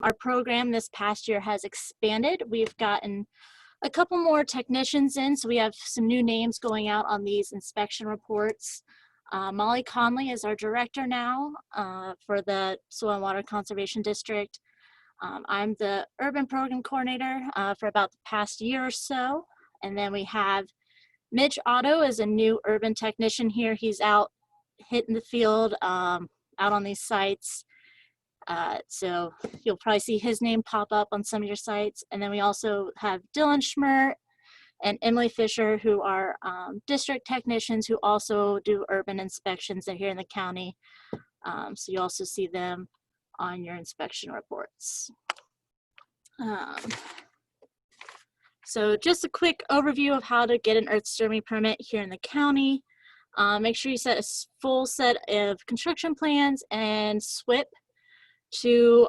Our program this past year has expanded. We've gotten a couple more technicians in, so we have some new names going out on these inspection reports. Molly Conley is our director now for the Soil and Water Conservation District. I'm the urban program coordinator for about the past year or so. And then we have Mitch Otto is a new urban technician here. He's out hitting the field, out on these sites. So you'll probably see his name pop up on some of your sites. And then we also have Dylan Schmer and Emily Fisher, who are district technicians who also do urban inspections here in the county. So you also see them on your inspection reports. So just a quick overview of how to get an earth disturbing permit here in the county. Make sure you set a full set of construction plans and SWIP to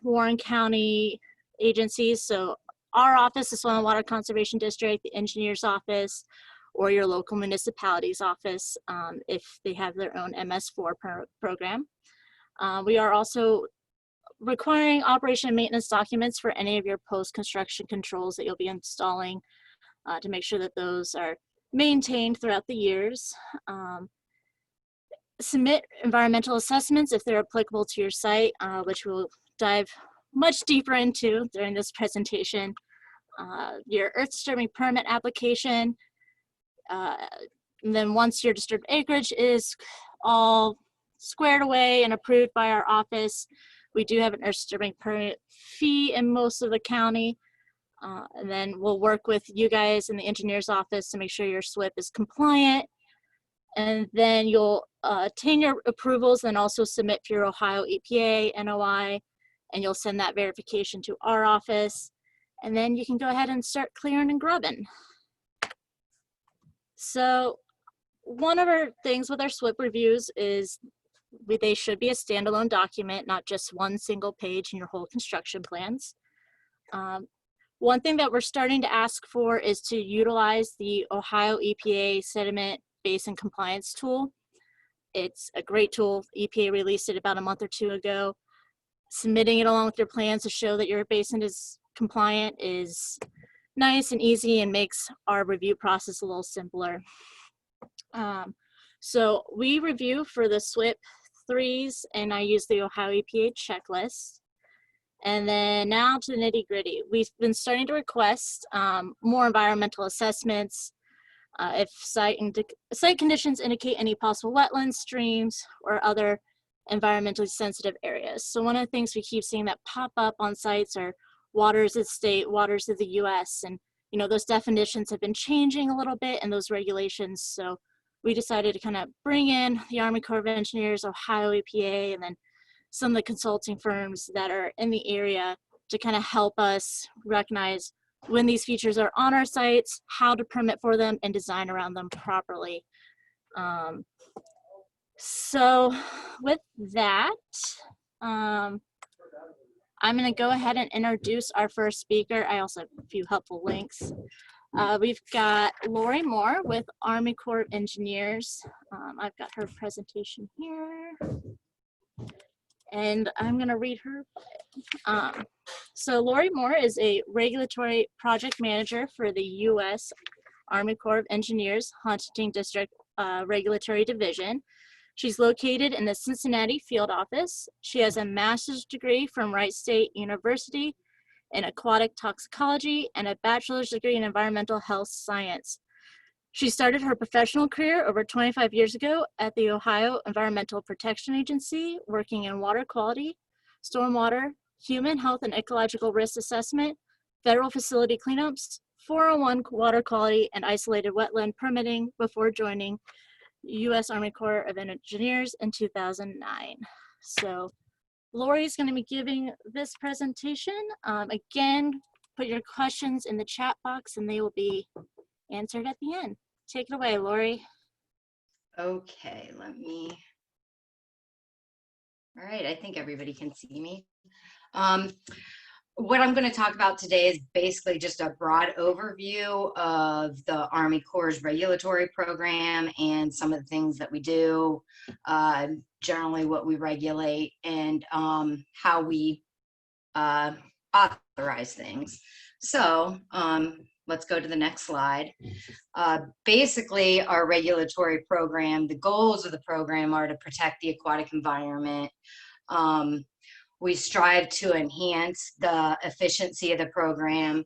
Warren County agencies. So our office, the Soil and Water Conservation District, the engineer's office, or your local municipality's office if they have their own MS4 program. We are also requiring operation and maintenance documents for any of your post-construction controls that you'll be installing to make sure that those are maintained throughout the years. Submit environmental assessments if they're applicable to your site, which we'll dive much deeper into during this presentation. Your earth disturbing permit application. And then once your disturbed acreage is all squared away and approved by our office, we do have an earth disturbing permit fee in most of the county. And then we'll work with you guys in the engineer's office to make sure your SWIP is compliant. And then you'll obtain your approvals and also submit for your Ohio EPA, NOI, and you'll send that verification to our office. And then you can go ahead and start clearing and grubbing. So one of our things with our SWIP reviews is they should be a standalone document, not just one single page in your whole construction plans. One thing that we're starting to ask for is to utilize the Ohio EPA sediment basin compliance tool. It's a great tool. EPA released it about a month or two ago. Submitting it along with your plans to show that your basin is compliant is nice and easy and makes our review process a little simpler. So we review for the SWIP 3s, and I use the Ohio EPA checklist. And then now to the nitty gritty. We've been starting to request more environmental assessments if site conditions indicate any possible wetlands, streams, or other environmentally sensitive areas. So one of the things we keep seeing that pop up on sites are waters of the state, waters of the US, and you know those definitions have been changing a little bit and those regulations. So we decided to kind of bring in the Army Corps of Engineers, Ohio EPA, and then some of the consulting firms that are in the area to kind of help us recognize when these features are on our sites, how to permit for them, and design around them properly. So with that, I'm going to go ahead and introduce our first speaker. I also have a few helpful links. We've got Lori Moore with Army Corps of Engineers. I've got her presentation here, and I'm going to read her. So Lori Moore is a regulatory project manager for the U.S. Army Corps of Engineers Huntington District Regulatory Division. She's located in the Cincinnati field office. She has a master's degree from Wright State University in aquatic toxicology and a bachelor's degree in environmental health science. She started her professional career over 25 years ago at the Ohio Environmental Protection Agency, working in water quality, stormwater, human health and ecological risk assessment, federal facility cleanups, 401 water quality, and isolated wetland permitting before joining U.S. Army Corps of Engineers in 2009. So Lori's going to be giving this presentation. Again, put your questions in the chat box and they will be answered at the end. Take it away, Lori. Okay, let me. All right, I think everybody can see me. What I'm going to talk about today is basically just a broad overview of the Army Corps' regulatory program and some of the things that we do, generally what we regulate, and how we authorize things. So let's go to the next slide. Basically, our regulatory program, the goals of the program are to protect the aquatic environment. We strive to enhance the efficiency of the program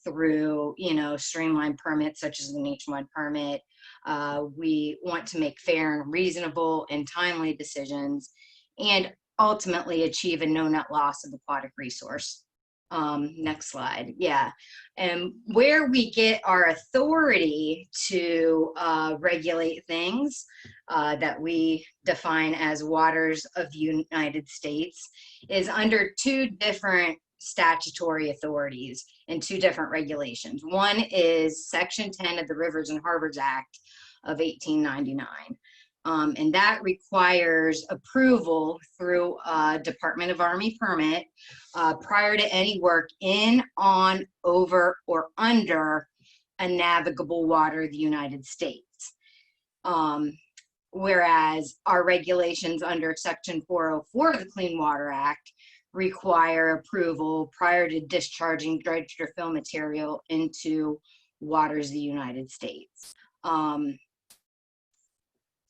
through, streamlined permits such as the nationwide permit. We want to make fair and reasonable and timely decisions, and ultimately achieve a no net loss of aquatic resource. Next slide. Yeah. And where we get our authority to regulate things that we define as waters of the United States is under two different statutory authorities and two different regulations. One is Section 10 of the Rivers and Harbors Act of 1899. And that requires approval through a Department of Army permit prior to any work in, on, over, or under a navigable water of the United States. Whereas our regulations under Section 404 of the Clean Water Act require approval prior to discharging dredged or fill material into waters of the United States.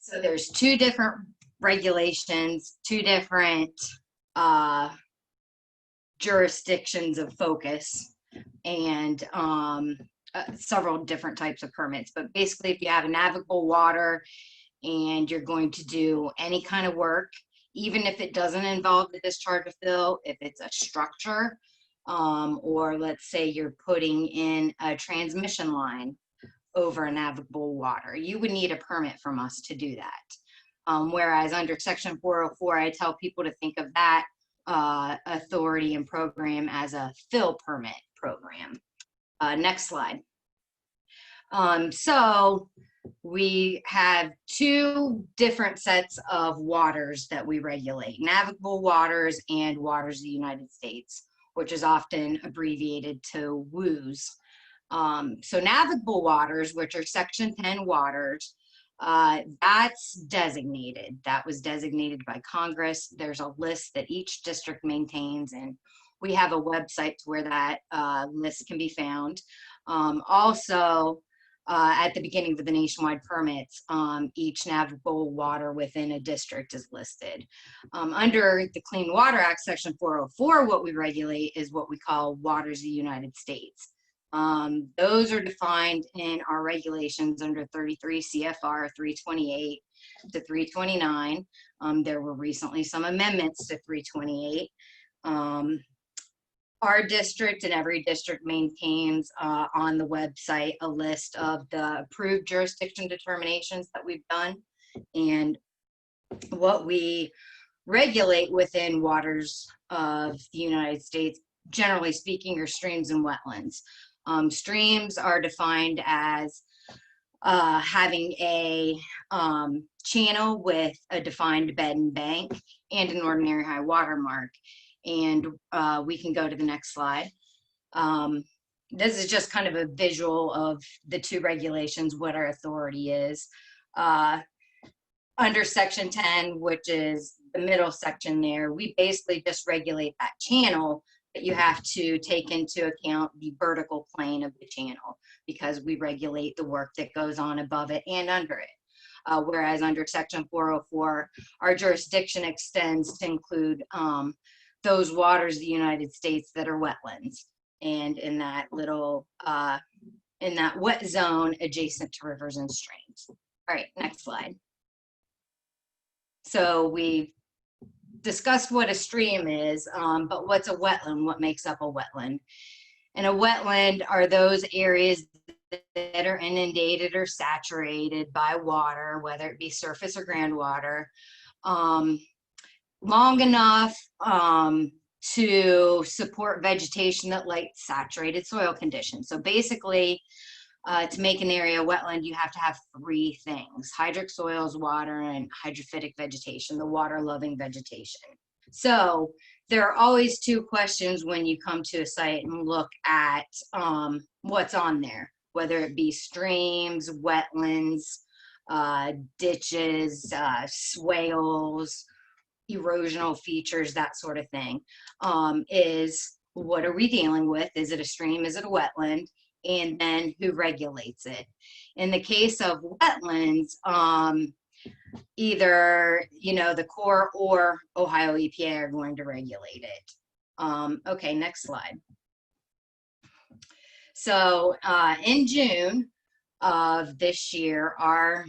So there's two different regulations, two different jurisdictions of focus, and several different types of permits. But basically, if you have a navigable water and you're going to do any kind of work, even if it doesn't involve the discharge of fill, if it's a structure, or let's say you're putting in a transmission line over a navigable water, you would need a permit from us to do that. Whereas under Section 404, I tell people to think of that authority and program as a fill permit program. Next slide. So we have two different sets of waters that we regulate: navigable waters and waters of the United States, which is often abbreviated to WUS. So navigable waters, which are Section 10 waters, that's designated. That was designated by Congress. There's a list that each district maintains, and we have a website where that list can be found. Also, at the beginning of the nationwide permits, each navigable water within a district is listed. Under the Clean Water Act, Section 404, what we regulate is what we call waters of the United States. Those are defined in our regulations under 33 CFR 328 to 329. There were recently some amendments to 328. Our district and every district maintains on the website a list of the approved jurisdiction determinations that we've done and what we regulate within waters of the United States, generally speaking, are streams and wetlands. Streams are defined as having a channel with a defined bed and bank and an ordinary high water mark. And we can go to the next slide. This is just kind of a visual of the two regulations, what our authority is. Under Section 10, which is the middle section there, we basically just regulate that channel, but you have to take into account the vertical plane of the channel because we regulate the work that goes on above it and under it. Whereas under Section 404, our jurisdiction extends to include those waters of the United States that are wetlands and in that little, in that wet zone adjacent to rivers and streams. All right, next slide. So we discussed what a stream is, but what's a wetland? What makes up a wetland? And a wetland are those areas that are inundated or saturated by water, whether it be surface or groundwater, long enough to support vegetation that likes saturated soil conditions. So basically, to make an area a wetland, you have to have three things: hydric soils, water, and hydrophytic vegetation, the water-loving vegetation. So there are always two questions when you come to a site and look at what's on there, whether it be streams, wetlands, ditches, swales, erosional features, that sort of thing, is what are we dealing with? Is it a stream? Is it a wetland? And then who regulates it? In the case of wetlands, either, you know, the Corps or Ohio EPA are going to regulate it. Okay, next slide. So in June of this year, our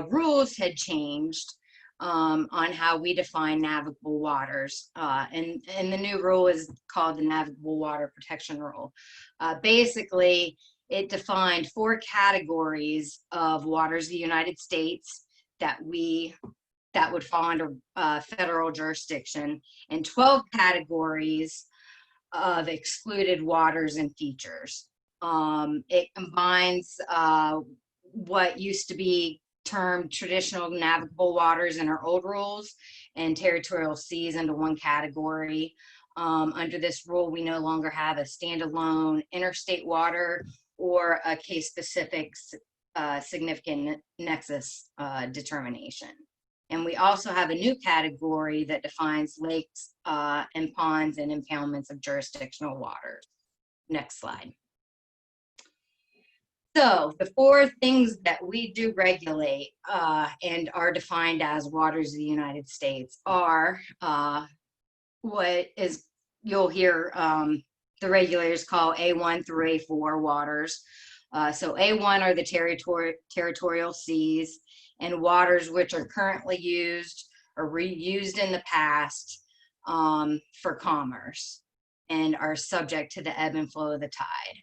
rules had changed on how we define navigable waters. And the new rule is called the Navigable Water Protection Rule. Basically, it defined 4 categories of waters of the United States that would fall under federal jurisdiction, and 12 categories of excluded waters and features. It combines what used to be termed traditional navigable waters in our old rules and territorial seas into one category. Under this rule, we no longer have a standalone interstate water or a case-specific significant nexus determination. And we also have a new category that defines lakes and ponds and impoundments of jurisdictional waters. Next slide. So the 4 things that we do regulate and are defined as waters of the United States are what is, you'll hear the regulators call A1 through A4 waters. So A1 are the territorial seas and waters which are currently used or reused in the past for commerce and are subject to the ebb and flow of the tide.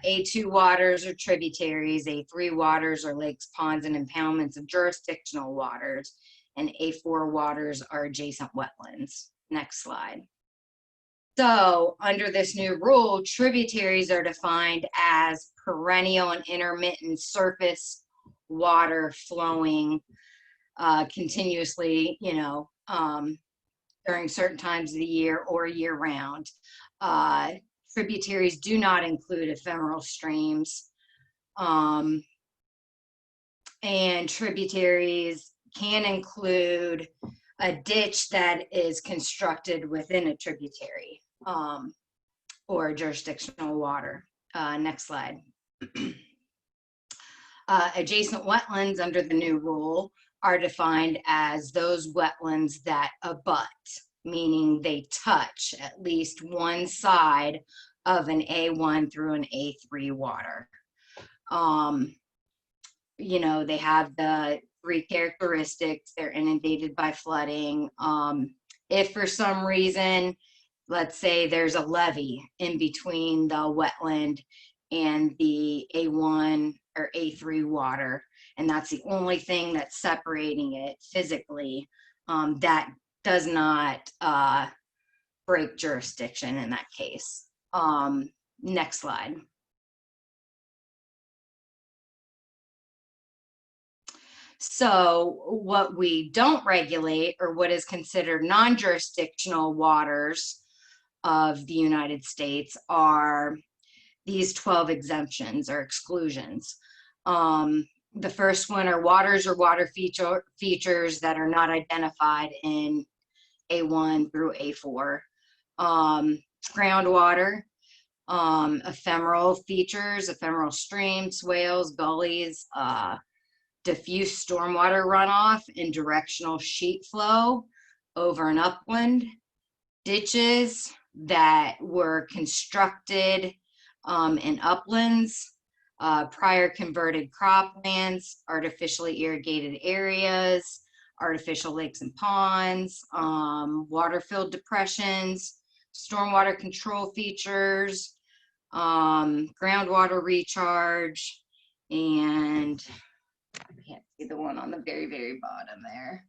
A2 waters are tributaries, A3 waters are lakes, ponds, and impoundments of jurisdictional waters, and A4 waters are adjacent wetlands. Next slide. So under this new rule, tributaries are defined as perennial and intermittent surface water flowing continuously, you know, during certain times of the year or year round. Tributaries do not include ephemeral streams. And tributaries can include a ditch that is constructed within a tributary or jurisdictional water. Next slide. Adjacent wetlands under the new rule are defined as those wetlands that abut, meaning they touch at least one side of an A1 through an A3 water. You know, they have the 3 characteristics. They're inundated by flooding. If for some reason, let's say there's a levee in between the wetland and the A1 or A3 water, and that's the only thing that's separating it physically, that does not break jurisdiction in that case. Next slide. So what we don't regulate, or what is considered non-jurisdictional waters of the United States, are these 12 exemptions or exclusions. The first one are waters or water features that are not identified in A1 through A4. Groundwater, ephemeral features, ephemeral streams, swales, gullies, diffuse stormwater runoff and directional sheet flow over an upland, ditches that were constructed in uplands, prior converted croplands, artificially irrigated areas, artificial lakes and ponds, water-filled depressions, stormwater control features, groundwater recharge, and I can't see the one on the very, very bottom there.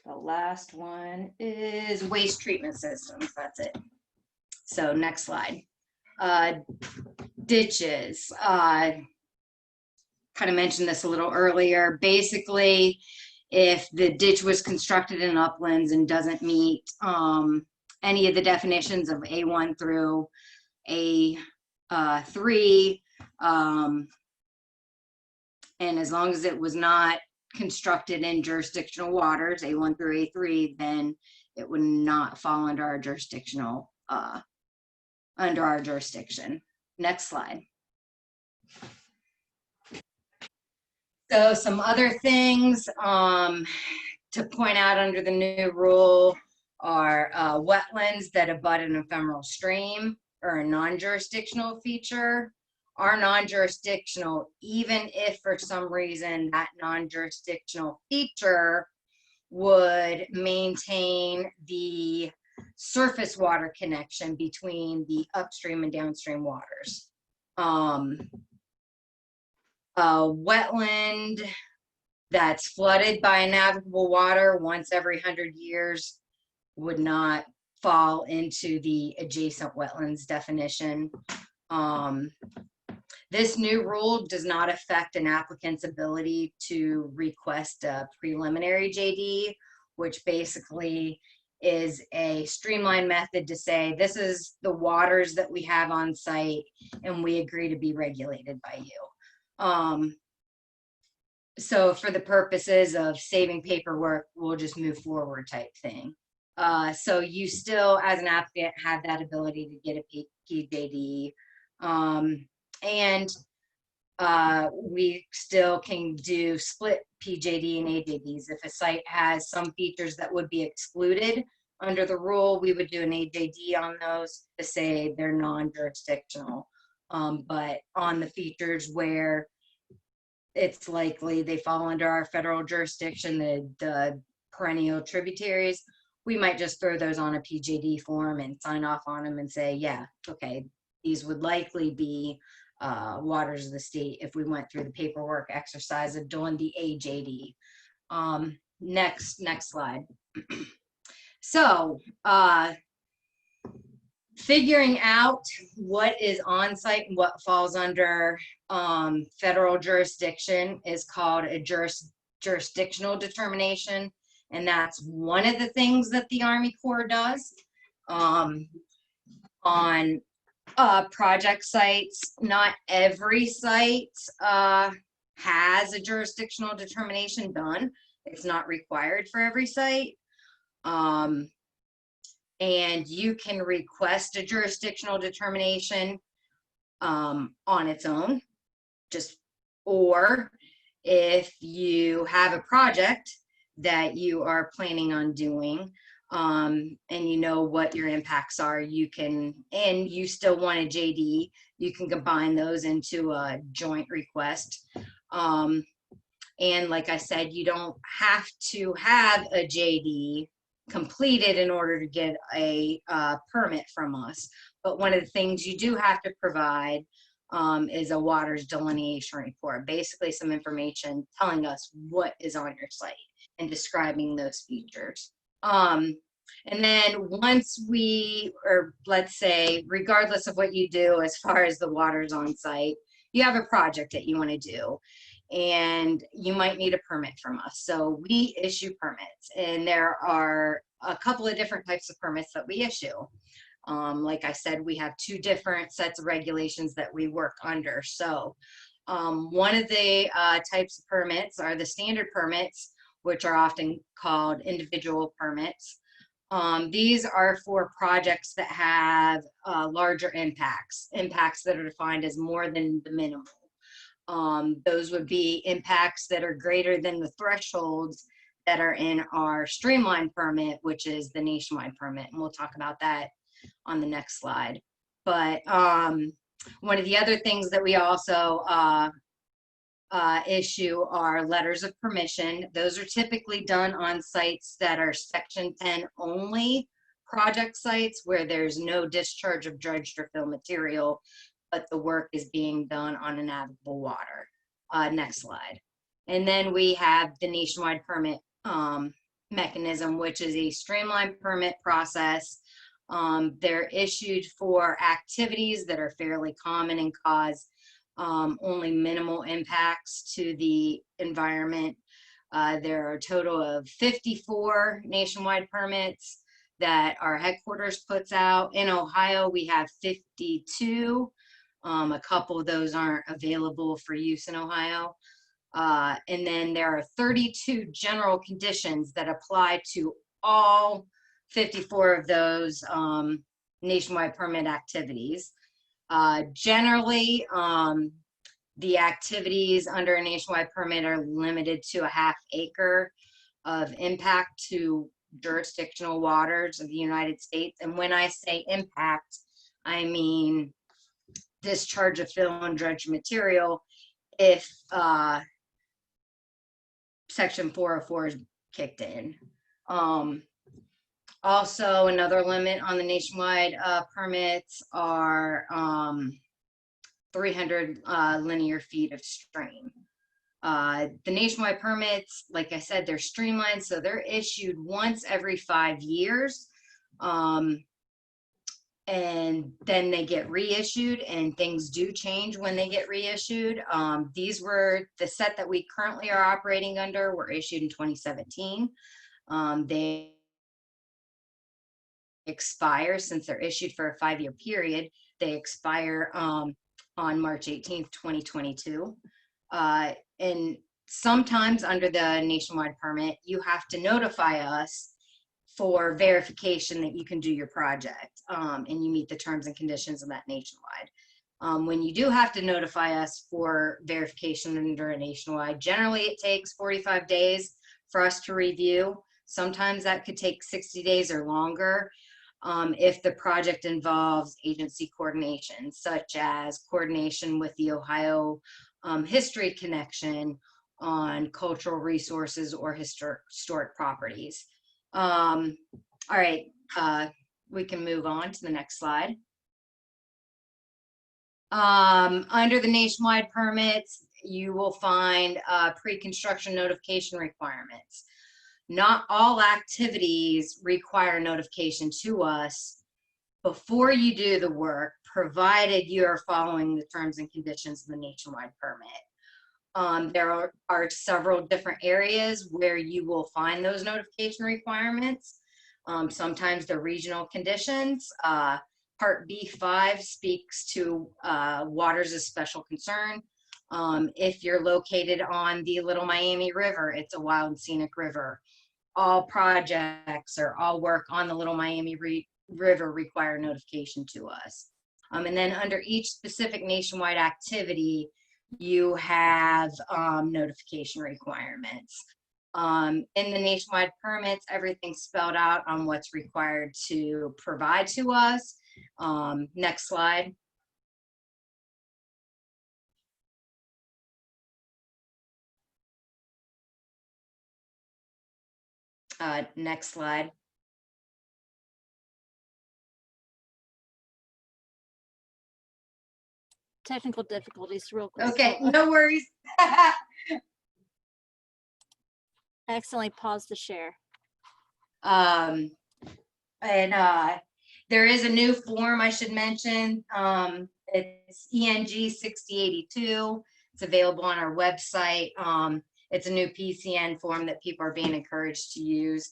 The last one is waste treatment systems. That's it. So next slide. Ditches. Kind of mentioned this a little earlier. Basically, if the ditch was constructed in uplands and doesn't meet any of the definitions of A1 through A3, and as long as it was not constructed in jurisdictional waters, A1 through A3, then it would not fall under our jurisdictional, under our jurisdiction. Next slide. So some other things to point out under the new rule are wetlands that abut an ephemeral stream or a non-jurisdictional feature are non-jurisdictional, even if for some reason that non-jurisdictional feature would maintain the surface water connection between the upstream and downstream waters. A wetland that's flooded by navigable water once every 100 years would not fall into the adjacent wetlands definition. This new rule does not affect an applicant's ability to request a preliminary JD, which basically is a streamlined method to say, this is the waters that we have on site and we agree to be regulated by you. So for the purposes of saving paperwork, we'll just move forward type thing. So you still, as an applicant, have that ability to get a PJD. And we still can do split PJD and AJDs. If a site has some features that would be excluded under the rule, we would do an AJD on those to say they're non-jurisdictional. But on the features where it's likely they fall under our federal jurisdiction, the perennial tributaries, we might just throw those on a PJD form and sign off on them and say, yeah, okay, these would likely be waters of the state if we went through the paperwork exercise of doing the AJD. Next slide. So figuring out what is on site and what falls under federal jurisdiction is called a jurisdictional determination. And that's one of the things that the Army Corps does on project sites. Not every site has a jurisdictional determination done. It's not required for every site. And you can request a jurisdictional determination on its own, or if you have a project that you are planning on doing, and you know what your impacts are, you can, and you still want a JD, you can combine those into a joint request. And like I said, you don't have to have a JD completed in order to get a permit from us. But one of the things you do have to provide is a waters delineation report, basically some information telling us what is on your site and describing those features. And then once we, or let's say, regardless of what you do as far as the waters on site, you have a project that you want to do, and you might need a permit from us. So we issue permits, and there are a couple of different types of permits that we issue. Like I said, we have two different sets of regulations that we work under. So one of the types of permits are the standard permits, which are often called individual permits. These are for projects that have larger impacts that are defined as more than the minimum. Those would be impacts that are greater than the thresholds that are in our streamlined permit, which is the nationwide permit. And we'll talk about that on the next slide. But one of the other things that we also issue are letters of permission. Those are typically done on sites that are Section 10 only project sites, where there's no discharge of dredged or fill material, but the work is being done on a navigable water. Next slide. And then we have the nationwide permit mechanism, which is a streamlined permit process. They're issued for activities that are fairly common and cause only minimal impacts to the environment. There are a total of 54 nationwide permits that our headquarters puts out. In Ohio, we have 52. A couple of those aren't available for use in Ohio. And then there are 32 general conditions that apply to all 54 of those nationwide permit activities. Generally, the activities under a nationwide permit are limited to a ½ acre of impact to jurisdictional waters of the United States. And when I say impact, I mean discharge of fill and dredge material if Section 404 is kicked in. Also, another limit on the nationwide permits are 300 linear feet of stream. The nationwide permits, like I said, they're streamlined, so they're issued once every 5 years. And then they get reissued, and things do change when they get reissued. These were the set that we currently are operating under were issued in 2017. They expire, since they're issued for a 5-year period, they expire on March 18th, 2022. And sometimes under the nationwide permit, you have to notify us for verification that you can do your project and you meet the terms and conditions of that nationwide. When you do have to notify us for verification under a nationwide, generally it takes 45 days for us to review. Sometimes that could take 60 days or longer if the project involves agency coordination, such as coordination with the Ohio History Connection on cultural resources or historic properties. All right, we can move on to the next slide. Under the nationwide permits, you will find pre-construction notification requirements. Not all activities require notification to us before you do the work, provided you are following the terms and conditions of the nationwide permit. There are several different areas where you will find those notification requirements. Sometimes they're regional conditions. Part B5 speaks to waters of special concern. If you're located on the Little Miami River, it's a wild and scenic river. All projects or all work on the Little Miami River require notification to us. And then under each specific nationwide activity, you have notification requirements. In the nationwide permits, everything's spelled out on what's required to provide to us. Next slide. Next slide. Technical difficulties real quick. Okay, no worries. Accidentally paused the share. There is a new form I should mention. It's ENG 6082. It's available on our website. It's a new PCN form that people are being encouraged to use.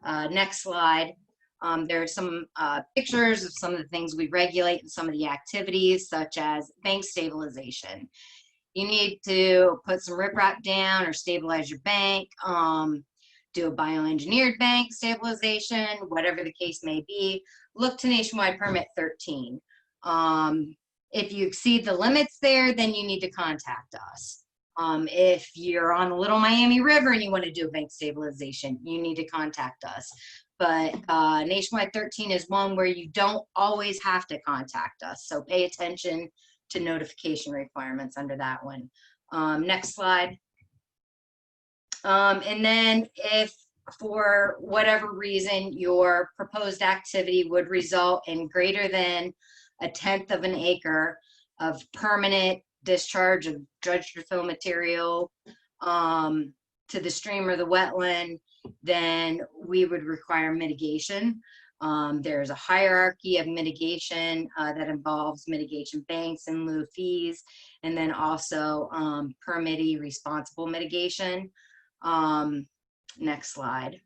Next slide. There are some pictures of some of the things we regulate and some of the activities, such as bank stabilization. You need to put some riprap down or stabilize your bank, do a bioengineered bank stabilization, whatever the case may be. Look to Nationwide Permit 13. If you exceed the limits there, then you need to contact us. If you're on the Little Miami River and you want to do a bank stabilization, you need to contact us. But Nationwide 13 is one where you don't always have to contact us. So pay attention to notification requirements under that one. Next slide. And then if for whatever reason your proposed activity would result in greater than 1/10 of an acre of permanent discharge of dredged or fill material to the stream or the wetland, then we would require mitigation. There's a hierarchy of mitigation that involves mitigation banks in lieu of fees, and then also permittee responsible mitigation. Next slide.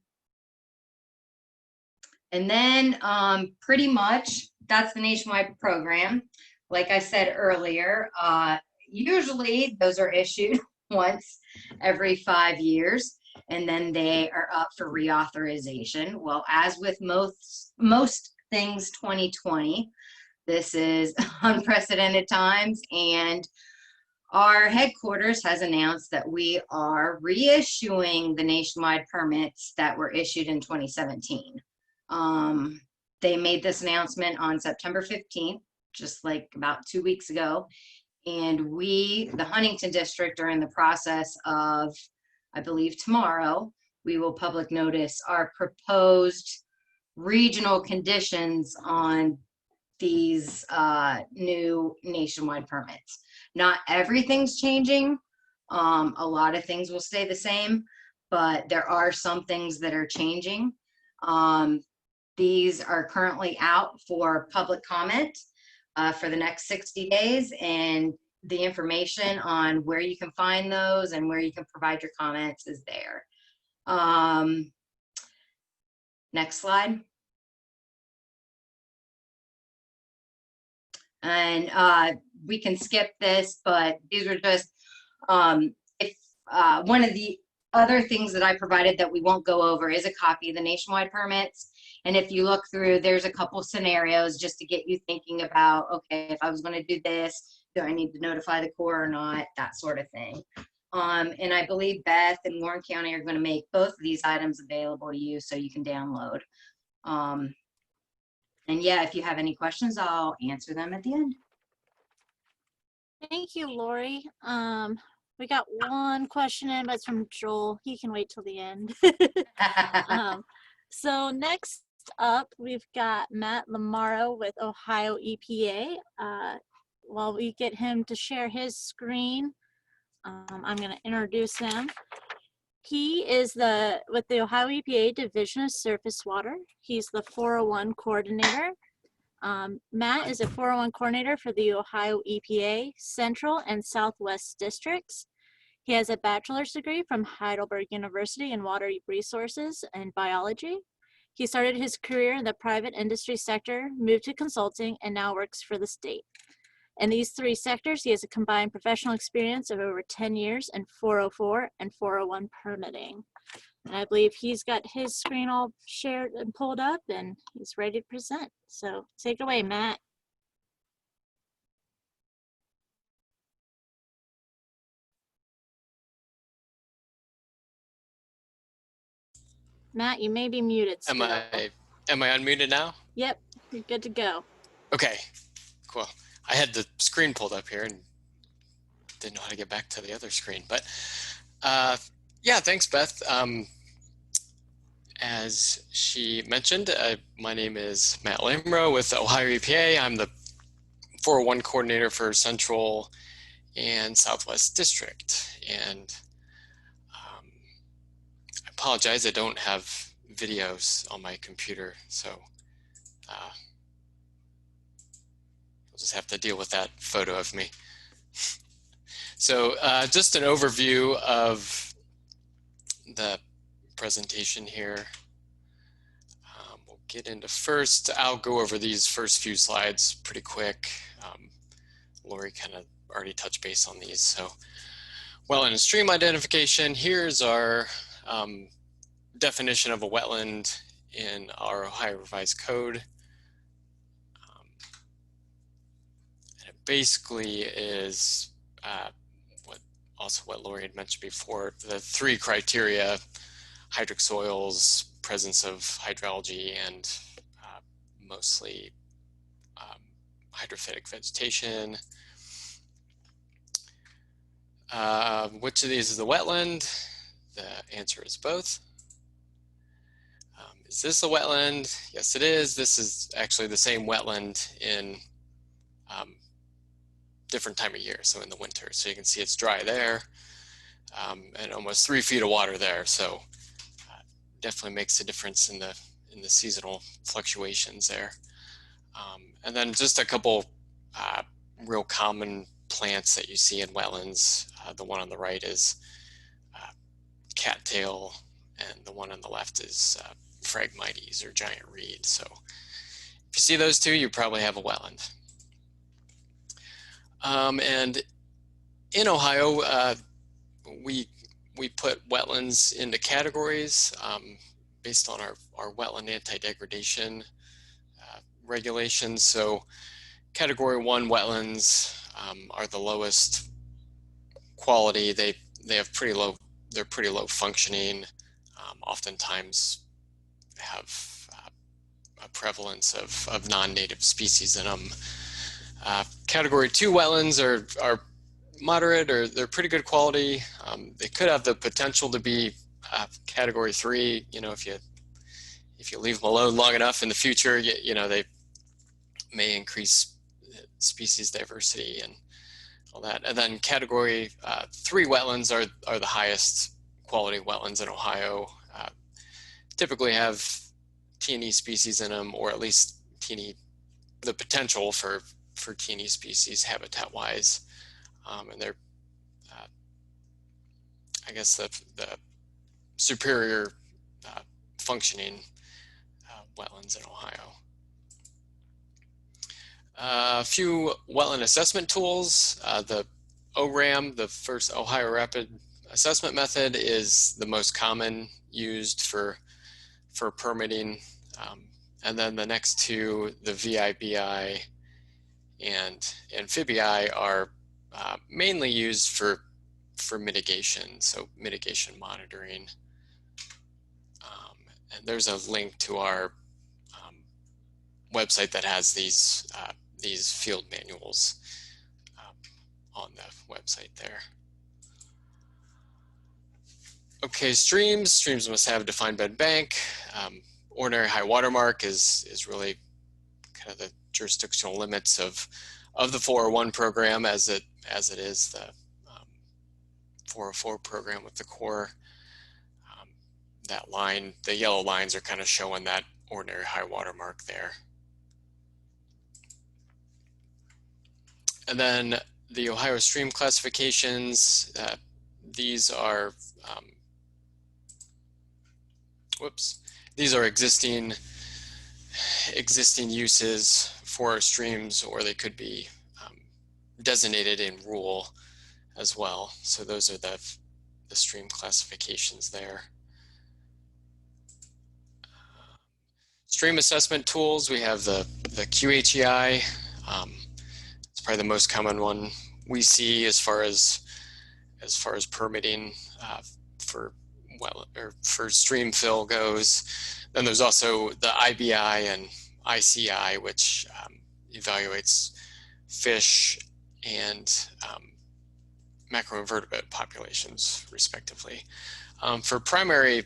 And then pretty much that's the nationwide program. Like I said earlier, usually those are issued once every 5 years, and then they are up for reauthorization. Well, as with most things 2020, this is unprecedented times, and our headquarters has announced that we are reissuing the nationwide permits that were issued in 2017. They made this announcement on September 15th, just like about 2 weeks ago. And we, the Huntington District, are in the process of, I believe tomorrow, we will public notice our proposed regional conditions on these new nationwide permits. Not everything's changing. A lot of things will stay the same, but there are some things that are changing. These are currently out for public comment for the next 60 days, and the information on where you can find those and where you can provide your comments is there. Next slide. And we can skip this, but these are just, if one of the other things that I provided that we won't go over is a copy of the nationwide permits. And if you look through, there's a couple scenarios just to get you thinking about, okay, if I was going to do this, do I need to notify the Corps or not, that sort of thing. And I believe Beth and Warren County are going to make both of these items available to you so you can download. And yeah, if you have any questions, I'll answer them at the end. Thank you, Lori. We got one question in, but it's from Joel. He can wait till the end. So next up, we've got Matt Lamaro with Ohio EPA. While we get him to share his screen, I'm going to introduce him. He is with the Ohio EPA Division of Surface Water. He's the 401 coordinator. Matt is a 401 coordinator for the Ohio EPA Central and Southwest Districts. He has a bachelor's degree from Heidelberg University in Water Resources and Biology. He started his career in the private industry sector, moved to consulting, and now works for the state. In these three sectors, he has a combined professional experience of over 10 years in 404 and 401 permitting. And I believe he's got his screen all shared and pulled up, and he's ready to present. So take it away, Matt. Matt, you may be muted still. Am I unmuted now? Yep, you're good to go. Okay, cool. I had the screen pulled up here and didn't know how to get back to the other screen, but yeah, thanks, Beth. As she mentioned, my name is Matt Lamro with Ohio EPA. I'm the 401 coordinator for Central and Southwest District. And I apologize, I don't have videos on my computer, so I'll just have to deal with that photo of me. So just an overview of the presentation here. We'll get into first. I'll go over these first few slides pretty quick. Lori kind of already touched base on these. So wetland and stream identification. Here's our definition of a wetland in our Ohio Revised Code. And it basically is what Lori had mentioned before, the three criteria: hydric soils, presence of hydrology, and mostly hydrophytic vegetation. Which of these is a wetland? The answer is both. Is this a wetland? Yes, it is. This is actually the same wetland in different time of year, so in the winter. So you can see it's dry there, and almost 3 feet of water there. So definitely makes a difference in the seasonal fluctuations there. And then just a couple real common plants that you see in wetlands. The one on the right is cattail, and the one on the left is Phragmites or giant reed. So if you see those two, you probably have a wetland. And in Ohio, we put wetlands into categories based on our wetland anti-degradation regulations. So category 1 wetlands are the lowest quality. They have they're pretty low functioning, oftentimes have a prevalence of non-native species in them. Category 2 wetlands are moderate, or they're pretty good quality. They could have the potential to be category 3, you know, if you leave them alone long enough in the future, you know, they may increase species diversity and all that. And then category 3 wetlands are the highest quality wetlands in Ohio. Typically have T&E species in them, or at least the potential for T&E species habitat-wise. And they're, I guess, the superior functioning wetlands in Ohio. A few wetland assessment tools. The ORAM, the first Ohio Rapid Assessment Method, is the most common used for permitting. And then the next two, the VIBI and Amphibii, are mainly used for mitigation, so mitigation monitoring. And there's a link to our website that has these field manuals on the website there. Okay, streams must have a defined bed bank. Ordinary high water mark is really kind of the jurisdictional limits of the 401 program, as it is the 404 program with the Corps. That line, the yellow lines, are kind of showing that ordinary high water mark there. And then the Ohio stream classifications, these are these are existing uses for our streams, or they could be designated in rule as well. So those are the stream classifications there. Stream assessment tools, we have the QHEI. It's probably the most common one we see as far as permitting for stream fill goes. Then there's also the IBI and ICI, which evaluates fish and macroinvertebrate populations, respectively. For primary,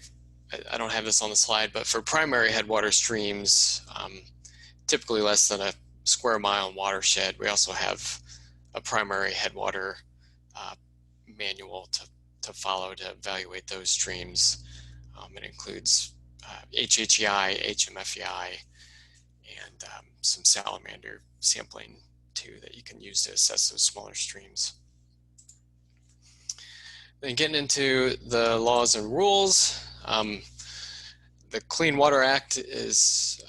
I don't have this on the slide, but for primary headwater streams, typically less than a square mile watershed, we also have a primary headwater manual to follow to evaluate those streams. It includes HHEI, HMFEI, and some salamander sampling too that you can use to assess those smaller streams. Then getting into the laws and rules, the Clean Water Act is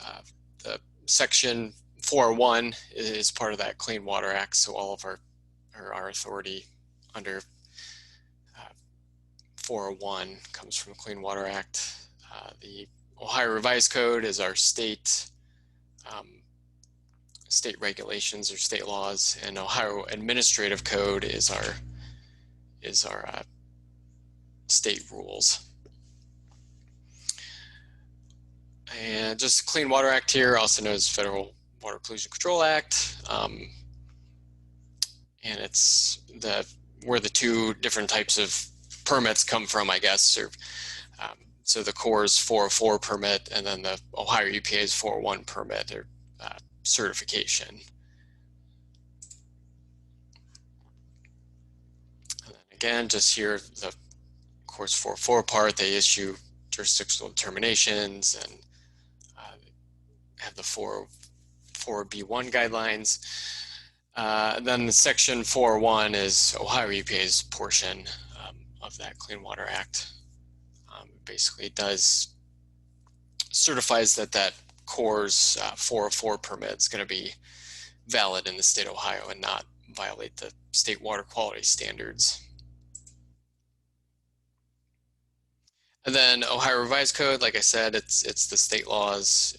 the section 401 is part of that Clean Water Act, so all of our authority under 401 comes from the Clean Water Act. The Ohio Revised Code is our state regulations or state laws, and Ohio Administrative Code is our state rules. And just Clean Water Act here, also known as Federal Water Pollution Control Act, and it's where the two different types of permits come from, I guess. Or, so the Corps' 404 permit, and then the Ohio EPA's 401 permit, or certification. And then again, just here, the Corps' 404 part, they issue jurisdictional determinations and have the 4B1 guidelines. Then the section 401 is Ohio EPA's portion of that Clean Water Act. Basically certifies that Corps' 404 permit is going to be valid in the state of Ohio and not violate the state water quality standards. And then Ohio Revised Code, like I said, it's the state laws.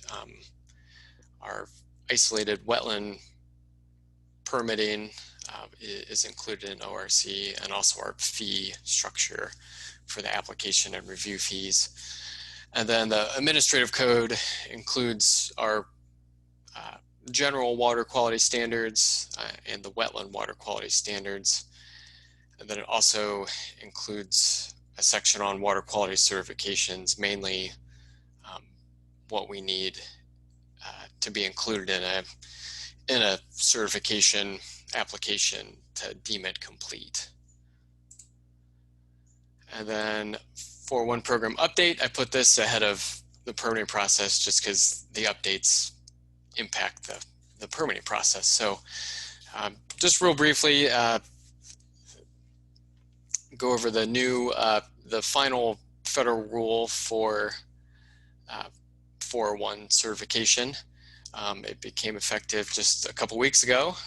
Our isolated wetland permitting is included in ORC, and also our fee structure for the application and review fees. And then the administrative code includes our general water quality standards and the wetland water quality standards. And then it also includes a section on water quality certifications, mainly what we need to be included in a certification application to deem it complete. And then for one program update, I put this ahead of the permitting process just because the updates impact the permitting process. So just real briefly, go over the new, the final federal rule for 401 certification. It became effective just a couple weeks ago,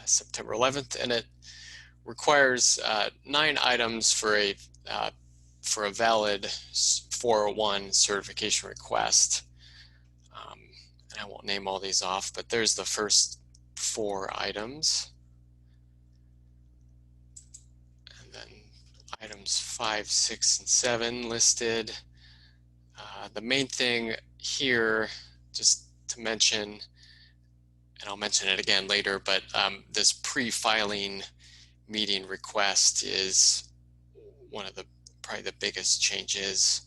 September 11th, and it requires 9 items for a valid 401 certification request. And I won't name all these off, but there's the first 4 items. And then items 5, 6, and 7 listed. The main thing here, just to mention, and I'll mention it again later, but this pre-filing meeting request is one of the probably the biggest changes.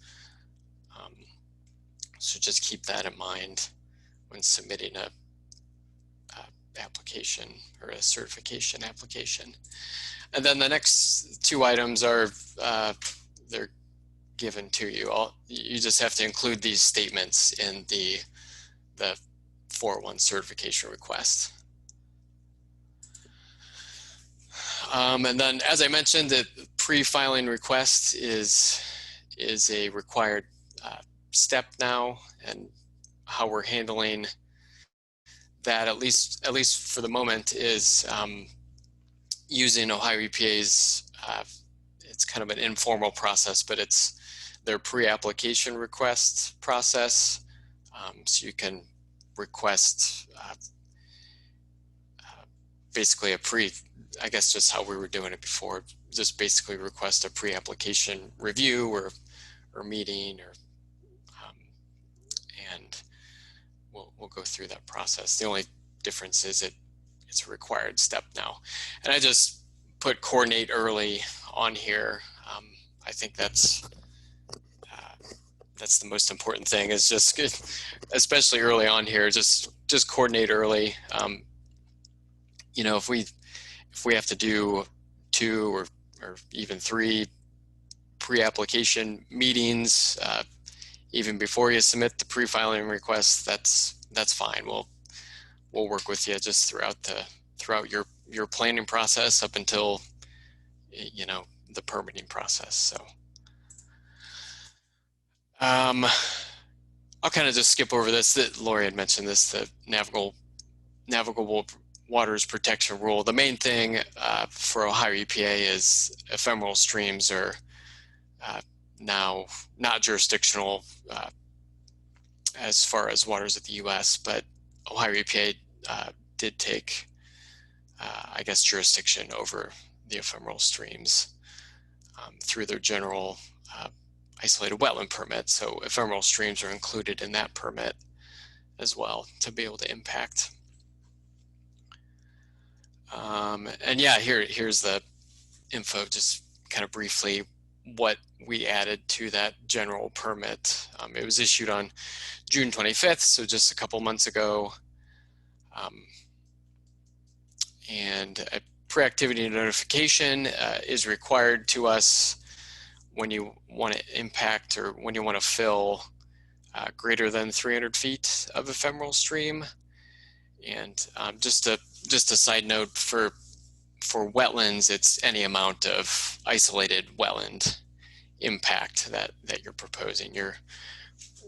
So just keep that in mind when submitting a application or a certification application. And then the next 2 items are they're given to you. You just have to include these statements in the 401 certification request. And then, as I mentioned, the pre-filing request is a required step now, and how we're handling that, at least for the moment, is using Ohio EPA's. It's kind of an informal process, but it's their pre-application request process. So you can request basically I guess just how we were doing it before, just basically request a pre-application review or meeting, and we'll go through that process. The only difference is it's a required step now. And I just put coordinate early on here. I think that's the most important thing, is just, especially early on here, just coordinate early. You know, if we have to do 2 or even 3 pre-application meetings, even before you submit the pre-filing request, that's fine. We'll work with you just throughout your planning process up until, you know, the permitting process. So I'll kind of just skip over this. That Lori had mentioned this, the navigable waters protection rule. The main thing for Ohio EPA is ephemeral streams are now not jurisdictional as far as waters of the U.S., but Ohio EPA did take, I guess, jurisdiction over the ephemeral streams through their general isolated wetland permit. So ephemeral streams are included in that permit as well to be able to impact. And yeah, here's the info, just kind of briefly what we added to that general permit. It was issued on June 25th, so just a couple months ago. And a pre-activity notification is required to us when you want to impact or when you want to fill greater than 300 feet of ephemeral stream. And just a side note, for wetlands, it's any amount of isolated wetland impact that you're proposing. You're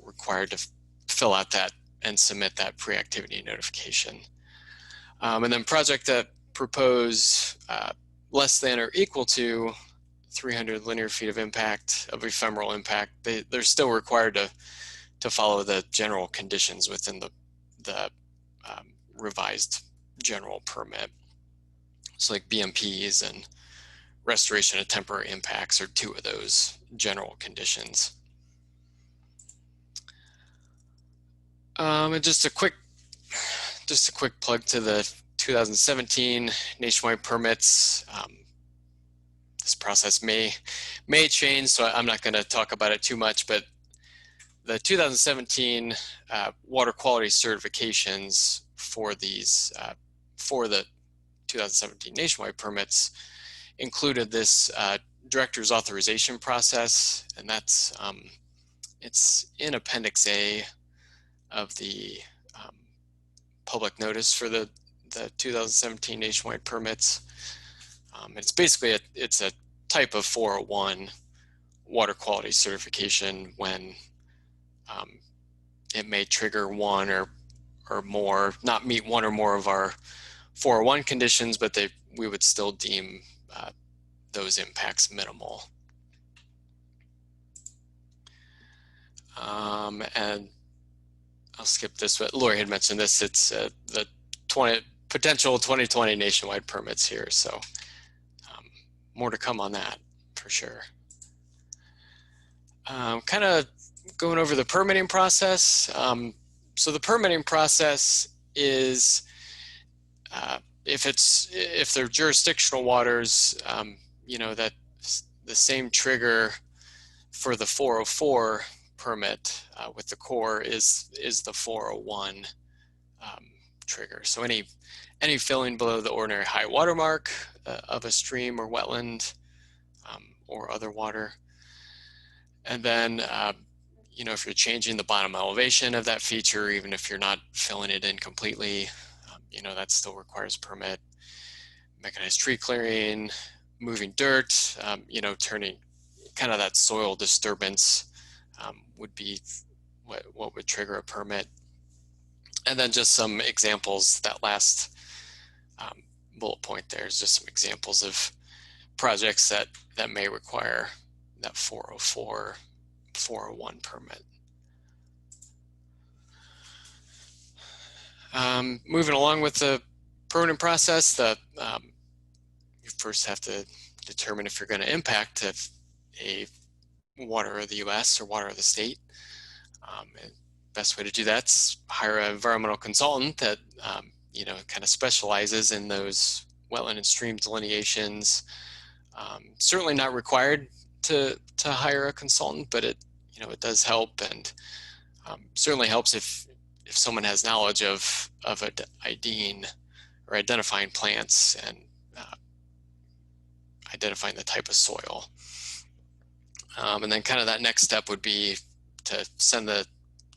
required to fill out that and submit that pre-activity notification. And then project that propose less than or equal to 300 linear feet of impact, of ephemeral impact, they're still required to follow the general conditions within the revised general permit. So like BMPs and restoration of temporary impacts are two of those general conditions. And just a quick plug to the 2017 nationwide permits. This process may change, so I'm not going to talk about it too much, but the 2017 water quality certifications for these for the 2017 nationwide permits included this director's authorization process, and that's it's in Appendix A of the public notice for the 2017 nationwide permits. It's basically it's a type of 401 water quality certification when it may trigger one or more, not meet one or more of our 401 conditions, but we would still deem those impacts minimal. And I'll skip this, but Lori had mentioned this. It's the potential 2020 nationwide permits here, so more to come on that for sure. Kind of going over the permitting process. So the permitting process is if they're jurisdictional waters, that the same trigger for the 404 permit with the Corps is the 401 trigger. So any filling below the ordinary high water mark of a stream or wetland or other water. And then, if you're changing the bottom elevation of that feature, even if you're not filling it in completely, that still requires permit. Mechanized tree clearing, moving dirt, turning kind of that soil disturbance would be what would trigger a permit. And then just some examples, that last bullet point there is just some examples of projects that may require that 404, 401 permit. Moving along with the permitting process, you first have to determine if you're going to impact a water of the U.S. or water of the state. And best way to do that's hire an environmental consultant that kind of specializes in those wetland and stream delineations. Certainly not required to hire a consultant, but it does help, and certainly helps if someone has knowledge of IDing or identifying plants and identifying the type of soil. And then kind of that next step would be to send the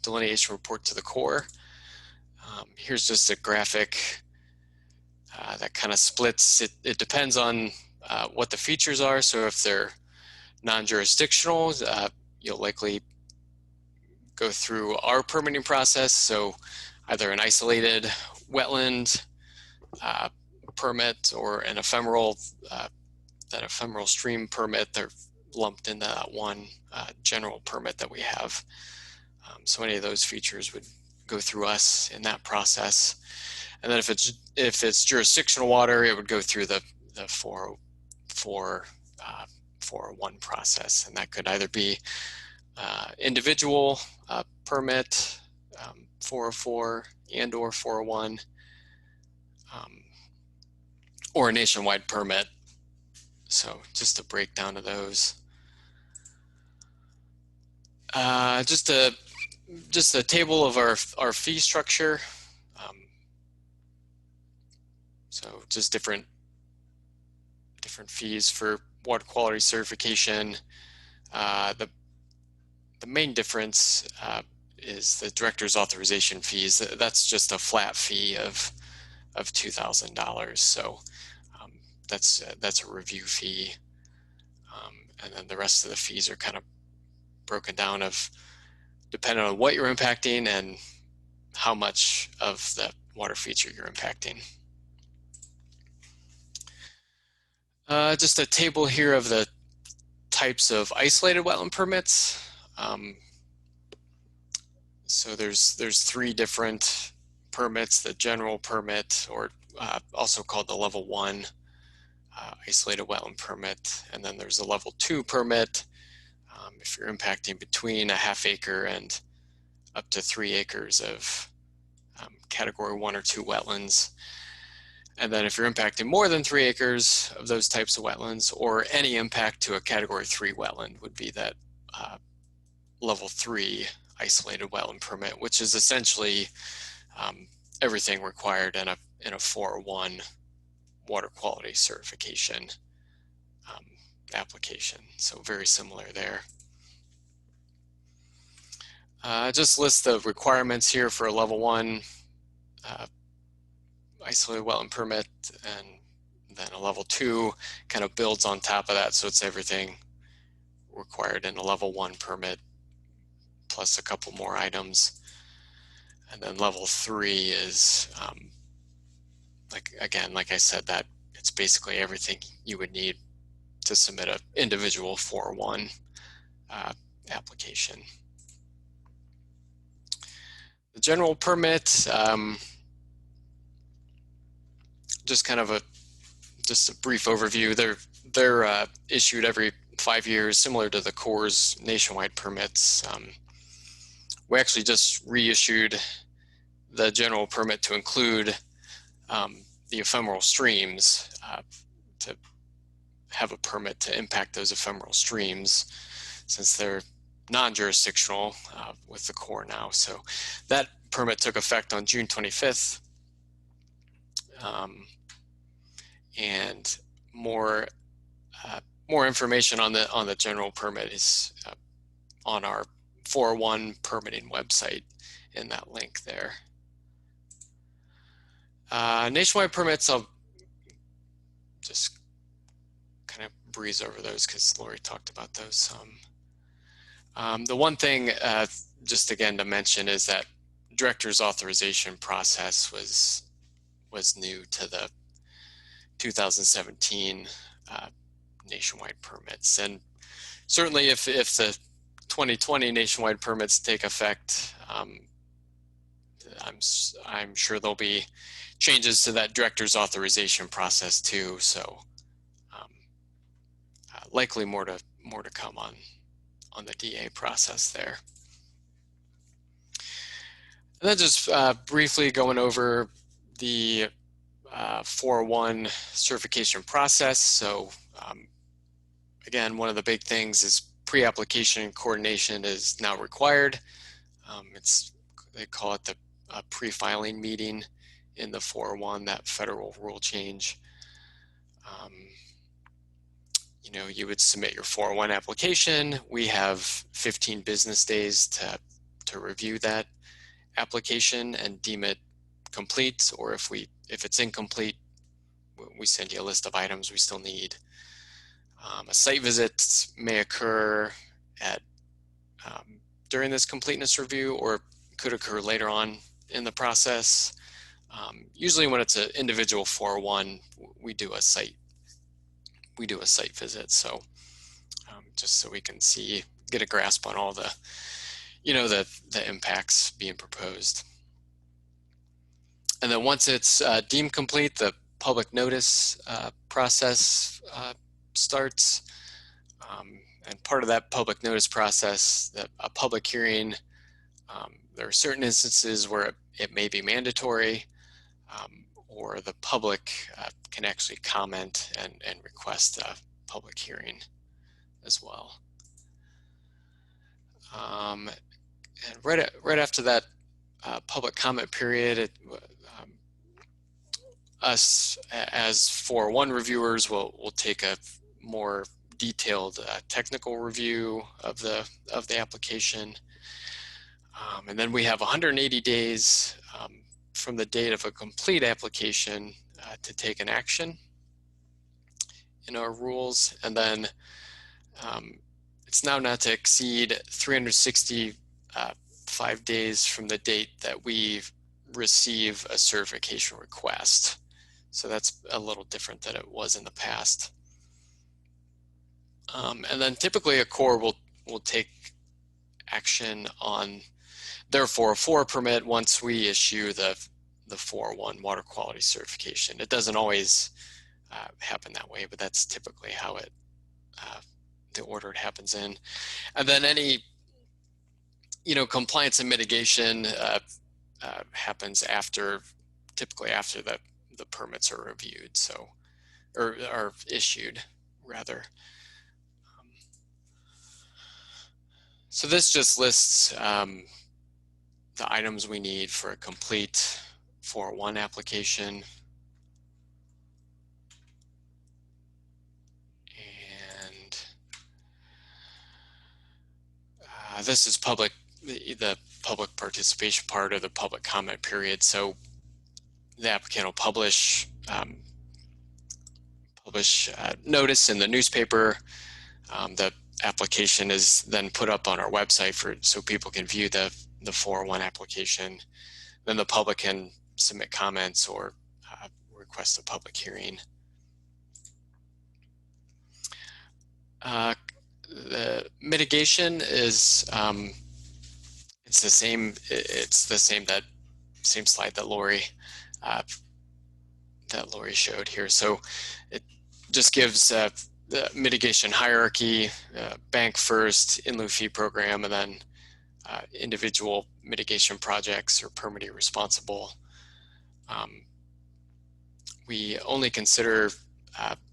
delineation report to the Corps. Here's just a graphic that kind of splits. It depends on what the features are. So if they're non-jurisdictional, you'll likely go through our permitting process. So either an isolated wetland permit or an ephemeral stream permit. They're lumped into that one general permit that we have. So any of those features would go through us in that process. And then if it's jurisdictional water, it would go through the 404, 401 process, and that could either be individual permit, 404 and or 401, or a nationwide permit. So just a breakdown of those. Just a table of our fee structure. So just different fees for water quality certification. The main difference is the director's authorization fees. That's just a flat fee of $2,000. So that's a review fee, and then the rest of the fees are kind of broken down of depending on what you're impacting and how much of the water feature you're impacting. Just a table here of the types of isolated wetland permits. So there's 3 different permits: the general permit, or also called the level 1 isolated wetland permit, and then there's a level 2 permit if you're impacting between a ½ acre and up to 3 acres of category 1 or 2 wetlands. And then if you're impacting more than 3 acres of those types of wetlands, or any impact to a category 3 wetland, would be that level 3 isolated wetland permit, which is essentially everything required in a 401 water quality certification application. So very similar there. Just list the requirements here for a level 1 isolated wetland permit, and then a level 2 kind of builds on top of that, so it's everything required in a level 1 permit plus a couple more items. And then level 3 is like I said, that it's basically everything you would need to submit an individual 401 application. The general permit, just kind of a brief overview. They're issued every 5 years, similar to the Corps' nationwide permits. We actually just reissued the general permit to include the ephemeral streams, to have a permit to impact those ephemeral streams, since they're non-jurisdictional with the Corps now. So that permit took effect on June 25th. And more information on the general permit is on our 401 permitting website in that link there. Nationwide permits, I'll just kind of breeze over those because Lori talked about those some. The one thing, just again to mention, is that director's authorization process was new to the 2017 nationwide permits, and certainly if the 2020 nationwide permits take effect, I'm sure there'll be changes to that director's authorization process too. So likely more to come on the DA process there. And then just briefly going over the 401 certification process. So again, one of the big things is pre-application coordination is now required. They call it the pre-filing meeting in the 401, that federal rule change. You would submit your 401 application. We have 15 business days to review that application and deem it complete, or if it's incomplete, we send you a list of items we still need. A site visit may occur during this completeness review, or could occur later on in the process. Usually when it's an individual 401, we do a site visit. So just so we can get a grasp on all the the impacts being proposed. And then once it's deemed complete, the public notice process starts. And part of that public notice process, a public hearing, there are certain instances where it may be mandatory, or the public can actually comment and request a public hearing as well. And right after that public comment period, us as 401 reviewers will take a more detailed technical review of the application, and then we have 180 days from the date of a complete application to take an action in our rules, and then it's now not to exceed 365 days from the date that we receive a certification request. So that's a little different than it was in the past. And then typically a Corps will take action on their 404 permit once we issue the 401 water quality certification. It doesn't always happen that way, but that's typically how the order it happens in. And then any, compliance and mitigation happens typically after the permits are reviewed, or are issued rather. So this just lists the items we need for a complete 401 application. And this is the public participation part of the public comment period. So the applicant will publish notice in the newspaper. The application is then put up on our website so people can view the 401 application. Then the public can submit comments or request a public hearing. The mitigation is it's the same slide that Lori showed here. So it just gives the mitigation hierarchy, bank first, in lieu fee program, and then individual mitigation projects or permitting responsible. We only consider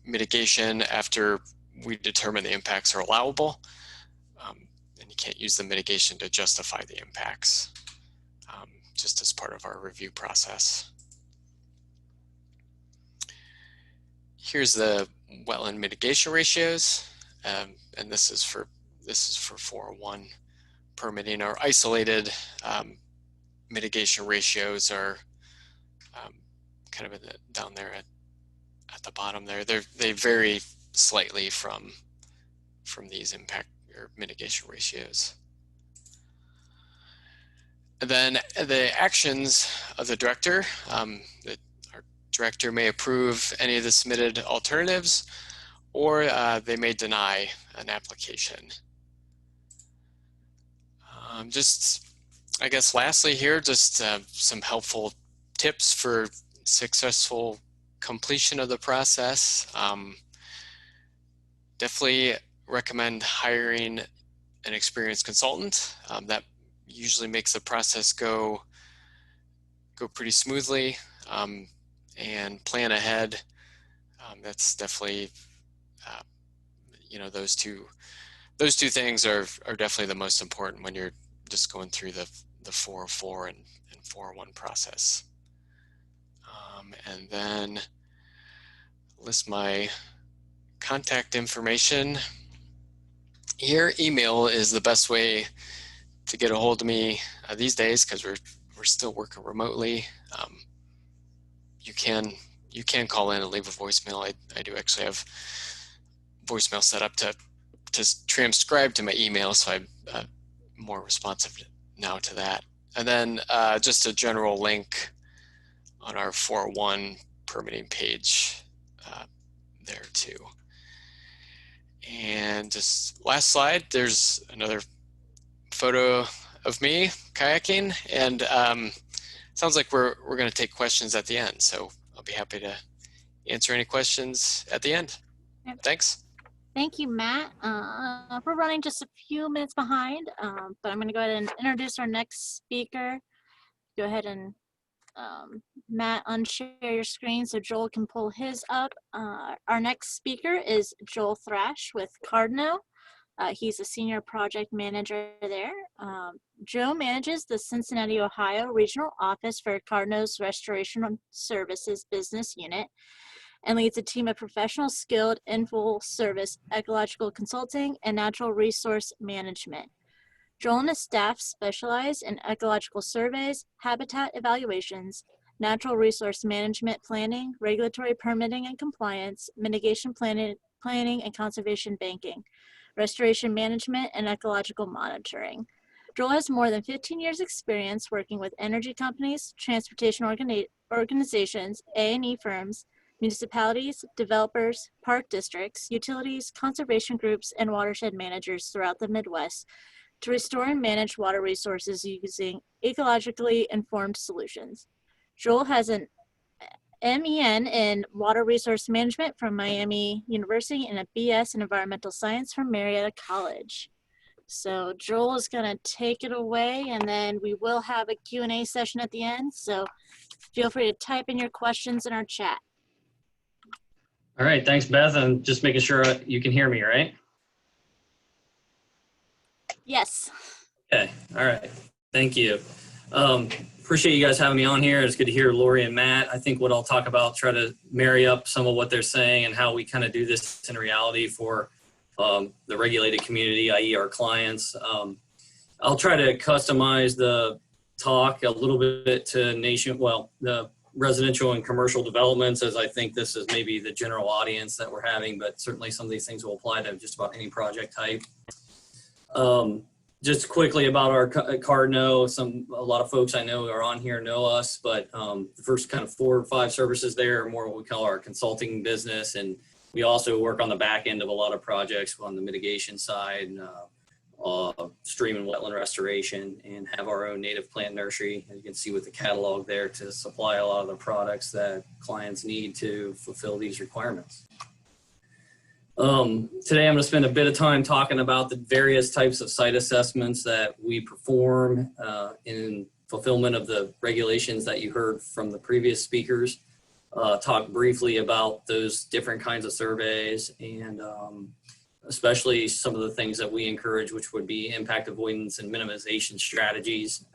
mitigation after we determine the impacts are allowable, and you can't use the mitigation to justify the impacts, just as part of our review process. Here's the wetland mitigation ratios, and this is for 401 permitting. Our isolated mitigation ratios are kind of down there at the bottom there. They vary slightly from these impact or mitigation ratios. And then the actions of the director. Our director may approve any of the submitted alternatives, or they may deny an application. I guess lastly here, just some helpful tips for successful completion of the process. Definitely recommend hiring an experienced consultant. That usually makes the process go pretty smoothly, and plan ahead. That's definitely, those two things are definitely the most important when you're just going through the 404 and 401 process. And then list my contact information here. Email is the best way to get a hold of me these days, because we're still working remotely. You can call in and leave a voicemail. I do actually have voicemail set up to transcribe to my email, so I'm more responsive now to that. And then just a general link on our 401 permitting page there too. And just last slide, there's another photo of me kayaking, and sounds like we're going to take questions at the end, so I'll be happy to answer any questions at the end. Thanks. Thank you, Matt. We're running just a few minutes behind, but I'm going to go ahead and introduce our next speaker. Go ahead and Matt, unshare your screen so Joel can pull his up. Our next speaker is Joel Thrash with Cardno. He's a senior project manager there. Joe manages the Cincinnati, Ohio regional office for Cardno's Restoration Services business unit and leads a team of professional skilled in full service ecological consulting and natural resource management. Joel and his staff specialize in ecological surveys, habitat evaluations, natural resource management planning, regulatory permitting and compliance, mitigation planning and conservation banking, restoration management, and ecological monitoring. Joel has more than 15 years experience working with energy companies, transportation organizations, A&E firms, municipalities, developers, park districts, utilities, conservation groups, and watershed managers throughout the Midwest to restore and manage water resources using ecologically informed solutions. Joel has an MEN in Water Resource Management from Miami University and a BS in Environmental Science from Marietta College. So Joel is going to take it away, and then we will have a Q&A session at the end. So feel free to type in your questions in our chat. All right, thanks, Beth. I'm just making sure you can hear me, right? Yes. Okay, all right, thank you. Appreciate you guys having me on here. It's good to hear Lori and Matt. I think what I'll talk about, try to marry up some of what they're saying and how we kind of do this in reality for the regulated community, i.e. our clients. I'll try to customize the talk a little bit to the residential and commercial developments, as I think this is maybe the general audience that we're having, but certainly some of these things will apply to just about any project type. Just quickly about our Cardno, a lot of folks I know are on here know us, but the first kind of 4 or 5 services there are more what we call our consulting business, and we also work on the back end of a lot of projects on the mitigation side, stream and wetland restoration, and have our own native plant nursery. And you can see with the catalog there to supply a lot of the products that clients need to fulfill these requirements. Today I'm going to spend a bit of time talking about the various types of site assessments that we perform in fulfillment of the regulations that you heard from the previous speakers. Talk briefly about those different kinds of surveys and especially some of the things that we encourage, which would be impact avoidance and minimization strategies.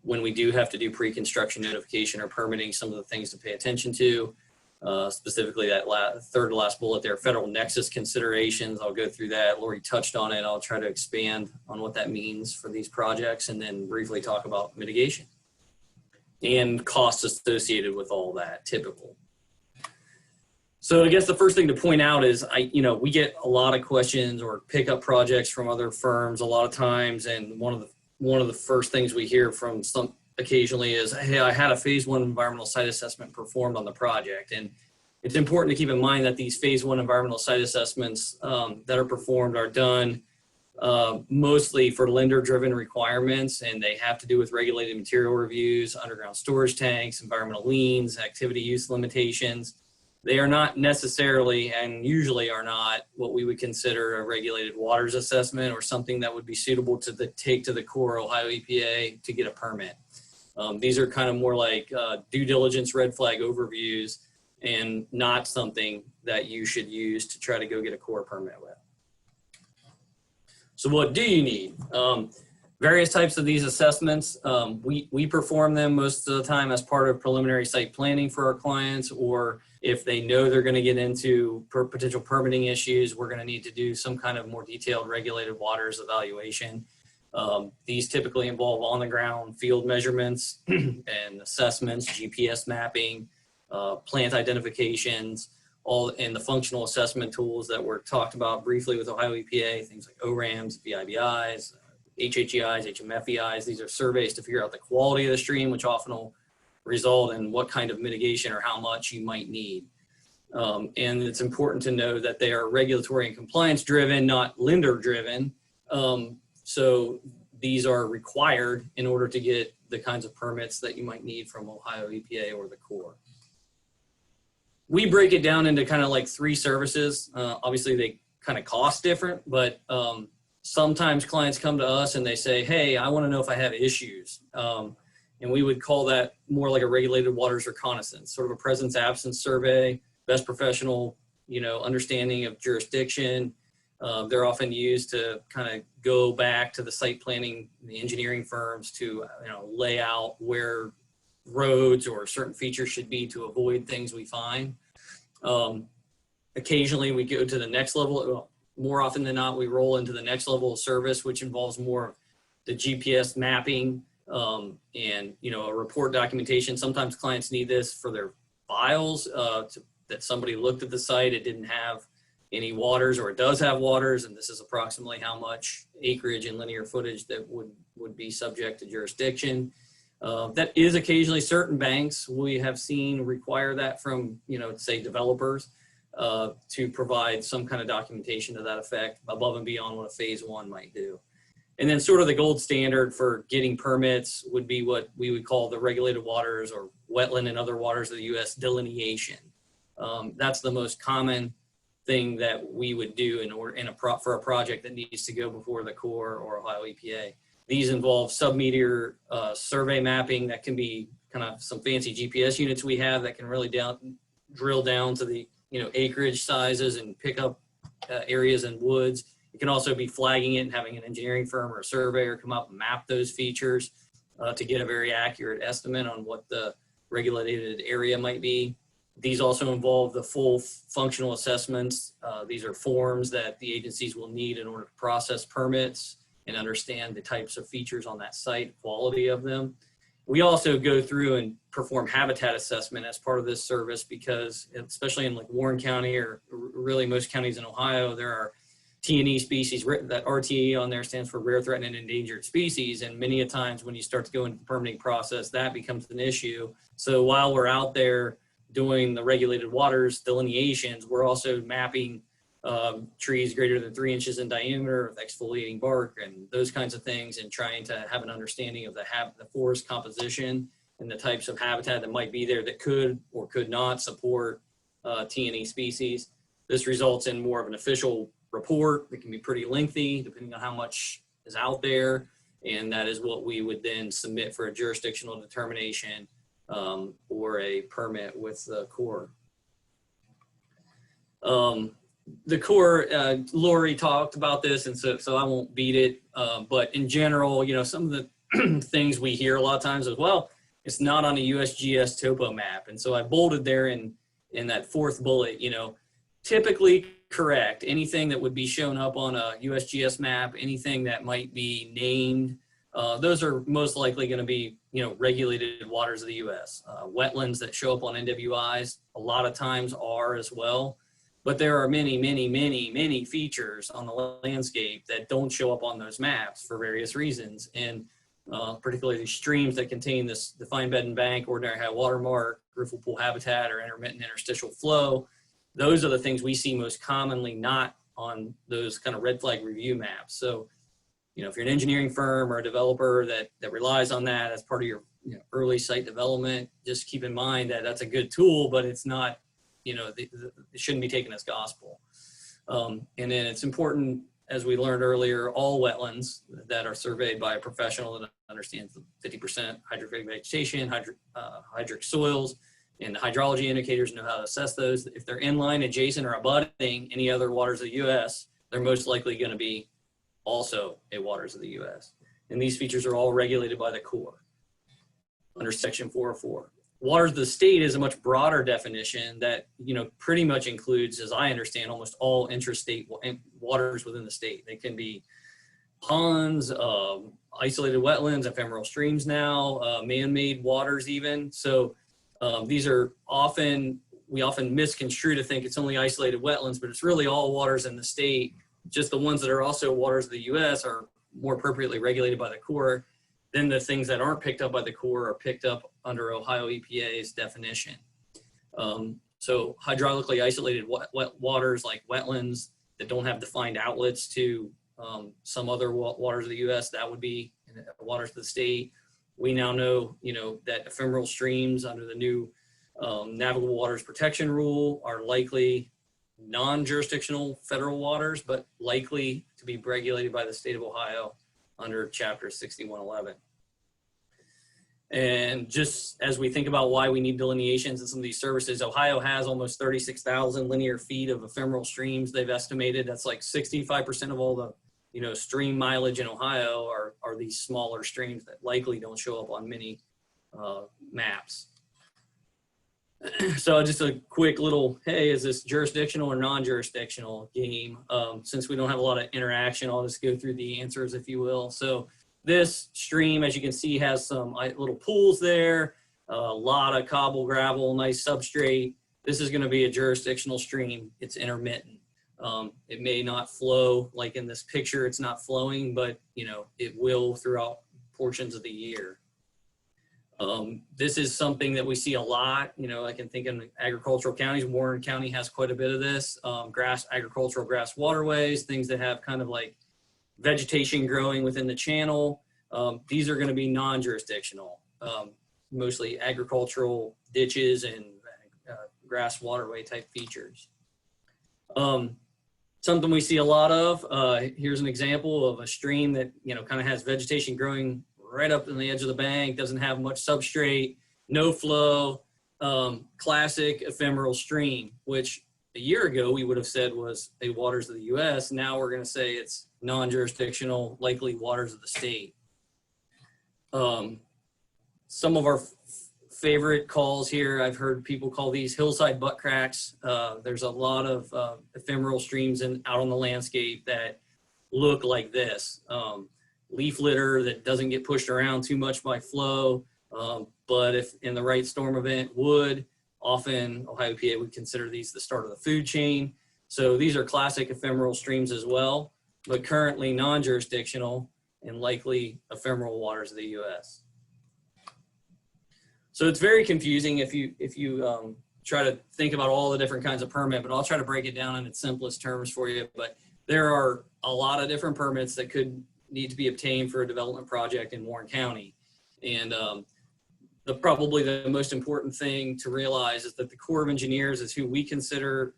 When we do have to do pre-construction notification or permitting, some of the things to pay attention to. Specifically that third to last bullet there, federal nexus considerations. I'll go through that. Lori touched on it. I'll try to expand on what that means for these projects and then briefly talk about mitigation and costs associated with all that, typical. So I guess the first thing to point out is we get a lot of questions or pick up projects from other firms a lot of times, and one of the first things we hear from some occasionally is, hey, I had a phase 1 environmental site assessment performed on the project. And it's important to keep in mind that these phase 1 environmental site assessments that are performed are done mostly for lender-driven requirements, and they have to do with regulated material reviews, underground storage tanks, environmental liens, activity use limitations. They are not necessarily, and usually are not, what we would consider a regulated waters assessment or something that would be suitable to take to the core Ohio EPA to get a permit. These are kind of more like due diligence red flag overviews and not something that you should use to try to go get a core permit with. So what do you need? Various types of these assessments. We perform them most of the time as part of preliminary site planning for our clients, or if they know they're going to get into potential permitting issues, we're going to need to do some kind of more detailed regulated waters evaluation. These typically involve on-the-ground field measurements and assessments, GPS mapping, plant identifications, all in the functional assessment tools that were talked about briefly with Ohio EPA, things like ORAMs, VIBIs, HHEIs, HMFEIs. These are surveys to figure out the quality of the stream, which often will result in what kind of mitigation or how much you might need. And it's important to know that they are regulatory and compliance driven, not lender driven. So these are required in order to get the kinds of permits that you might need from Ohio EPA or the Corps. We break it down into kind of like 3 services. Obviously they kind of cost different, but sometimes clients come to us and they say, hey, I want to know if I have issues. And we would call that more like a regulated waters reconnaissance, sort of a presence absence survey, best professional, understanding of jurisdiction. They're often used to kind of go back to the site planning, the engineering firms to lay out where roads or certain features should be to avoid things we find. Occasionally we go to the next level. More often than not, we roll into the next level of service, which involves more of the GPS mapping and a report documentation. Sometimes clients need this for their files that somebody looked at the site, it didn't have any waters, or it does have waters, and this is approximately how much acreage and linear footage that would be subject to jurisdiction. That is occasionally certain banks we have seen require that from, say developers to provide some kind of documentation to that effect above and beyond what a phase 1 might do. And then sort of the gold standard for getting permits would be what we would call the regulated waters or wetland and other waters of the U.S. delineation. That's the most common thing that we would do for a project that needs to go before the Corps or Ohio EPA. These involve sub-meter survey mapping that can be kind of some fancy GPS units we have that can really drill down to the acreage sizes and pick up areas in woods. It can also be flagging it and having an engineering firm or a surveyor come up and map those features to get a very accurate estimate on what the regulated area might be. These also involve the full functional assessments. These are forms that the agencies will need in order to process permits and understand the types of features on that site, quality of them. We also go through and perform habitat assessment as part of this service because, especially in like Warren County or really most counties in Ohio, there are T&E species. That RTE on there stands for Rare, Threatened, and Endangered Species. And many a times when you start to go into the permitting process, that becomes an issue. So while we're out there doing the regulated waters delineations, we're also mapping trees greater than 3 inches in diameter with exfoliating bark and those kinds of things, and trying to have an understanding of the forest composition and the types of habitat that might be there that could or could not support T&E species. This results in more of an official report that can be pretty lengthy depending on how much is out there, and that is what we would then submit for a jurisdictional determination or a permit with the Corps. The Corps, Lori talked about this, and so I won't beat it, but in general, some of the things we hear a lot of times is, well, it's not on a USGS topo map. And so I bolded there in that fourth bullet, typically correct. Anything that would be shown up on a USGS map, anything that might be named, those are most likely going to be, regulated waters of the U.S. Wetlands that show up on NWIs a lot of times are as well. But there are many, many, many, many features on the landscape that don't show up on those maps for various reasons. And particularly streams that contain this defined bed and bank, ordinary high water mark, riffle pool habitat, or intermittent interstitial flow. Those are the things we see most commonly not on those kind of red flag review maps. So, if you're an engineering firm or a developer that relies on that as part of your early site development, just keep in mind that that's a good tool, but it's not, it shouldn't be taken as gospel. And then it's important, as we learned earlier, all wetlands that are surveyed by a professional that understands the 50% hydrophytic vegetation, hydric soils, and the hydrology indicators, know how to assess those. If they're inline, adjacent, or abutting any other waters of the U.S., they're most likely going to be also a waters of the U.S. And these features are all regulated by the Corps under Section 404. Waters of the state is a much broader definition that, pretty much includes, as I understand, almost all intrastate waters within the state. They can be ponds, isolated wetlands, ephemeral streams now, man-made waters even. So these are we often misconstrue to think it's only isolated wetlands, but it's really all waters in the state. Just the ones that are also waters of the U.S. are more appropriately regulated by the Corps. Then the things that aren't picked up by the Corps are picked up under Ohio EPA's definition. So hydraulically isolated waters like wetlands that don't have defined outlets to some other waters of the U.S., that would be waters of the state. We now know, that ephemeral streams under the new Navigable Waters Protection Rule are likely non-jurisdictional federal waters, but likely to be regulated by the state of Ohio under Chapter 6111. And just as we think about why we need delineations in some of these services, Ohio has almost 36,000 linear feet of ephemeral streams. They've estimated that's like 65% of all the stream mileage in Ohio are these smaller streams that likely don't show up on many maps. So just a quick little, hey, is this jurisdictional or non-jurisdictional game? Since we don't have a lot of interaction, I'll just go through the answers, if you will. So this stream, as you can see, has some little pools there, a lot of cobble gravel, nice substrate. This is going to be a jurisdictional stream. It's intermittent. It may not flow like in this picture, it's not flowing, but it will throughout portions of the year. This is something that we see a lot. You know, I can think in agricultural counties. Warren County has quite a bit of this. Agricultural grass waterways, things that have kind of like vegetation growing within the channel. These are going to be non-jurisdictional, mostly agricultural ditches and grass waterway type features. Something we see a lot of, here's an example of a stream that, you know, kind of has vegetation growing right up in the edge of the bank, doesn't have much substrate, no flow, classic ephemeral stream, which a year ago we would have said was a waters of the US. Now we're going to say it's non-jurisdictional, likely waters of the state. Some of our favorite calls here, I've heard people call these hillside butt cracks. There's a lot of ephemeral streams out on the landscape that look like this. Leaf litter that doesn't get pushed around too much by flow, but if in the right storm event would, often Ohio EPA would consider these the start of the food chain. So these are classic ephemeral streams as well, but currently non-jurisdictional and likely ephemeral waters of the US. So it's very confusing if you try to think about all the different kinds of permit, but I'll try to break it down in its simplest terms for you. But there are a lot of different permits that could need to be obtained for a development project in Warren County. And probably the most important thing to realize is that the Corps of Engineers is who we consider,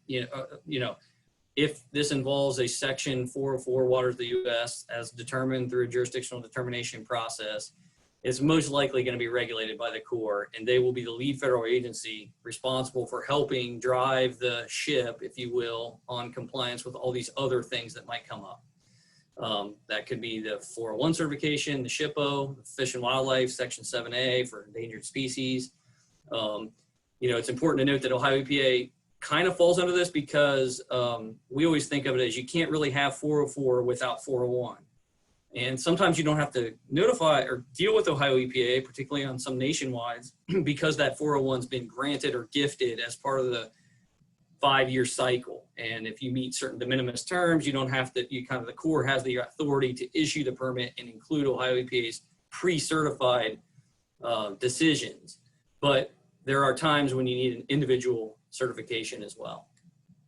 if this involves a Section 404 waters of the US as determined through a jurisdictional determination process, it's most likely going to be regulated by the Corps, and they will be the lead federal agency responsible for helping drive the ship, if you will, on compliance with all these other things that might come up. That could be the 401 certification, the SHPO, the Fish and Wildlife, Section 7A for endangered species. It's important to note that Ohio EPA kind of falls under this because we always think of it as you can't really have 404 without 401. And sometimes you don't have to notify or deal with Ohio EPA, particularly on some nationwides, because that 401's been granted or gifted as part of the 5-year cycle. And if you meet certain de minimis terms, you don't have to, the Corps has the authority to issue the permit and include Ohio EPA's pre-certified decisions. But there are times when you need an individual certification as well.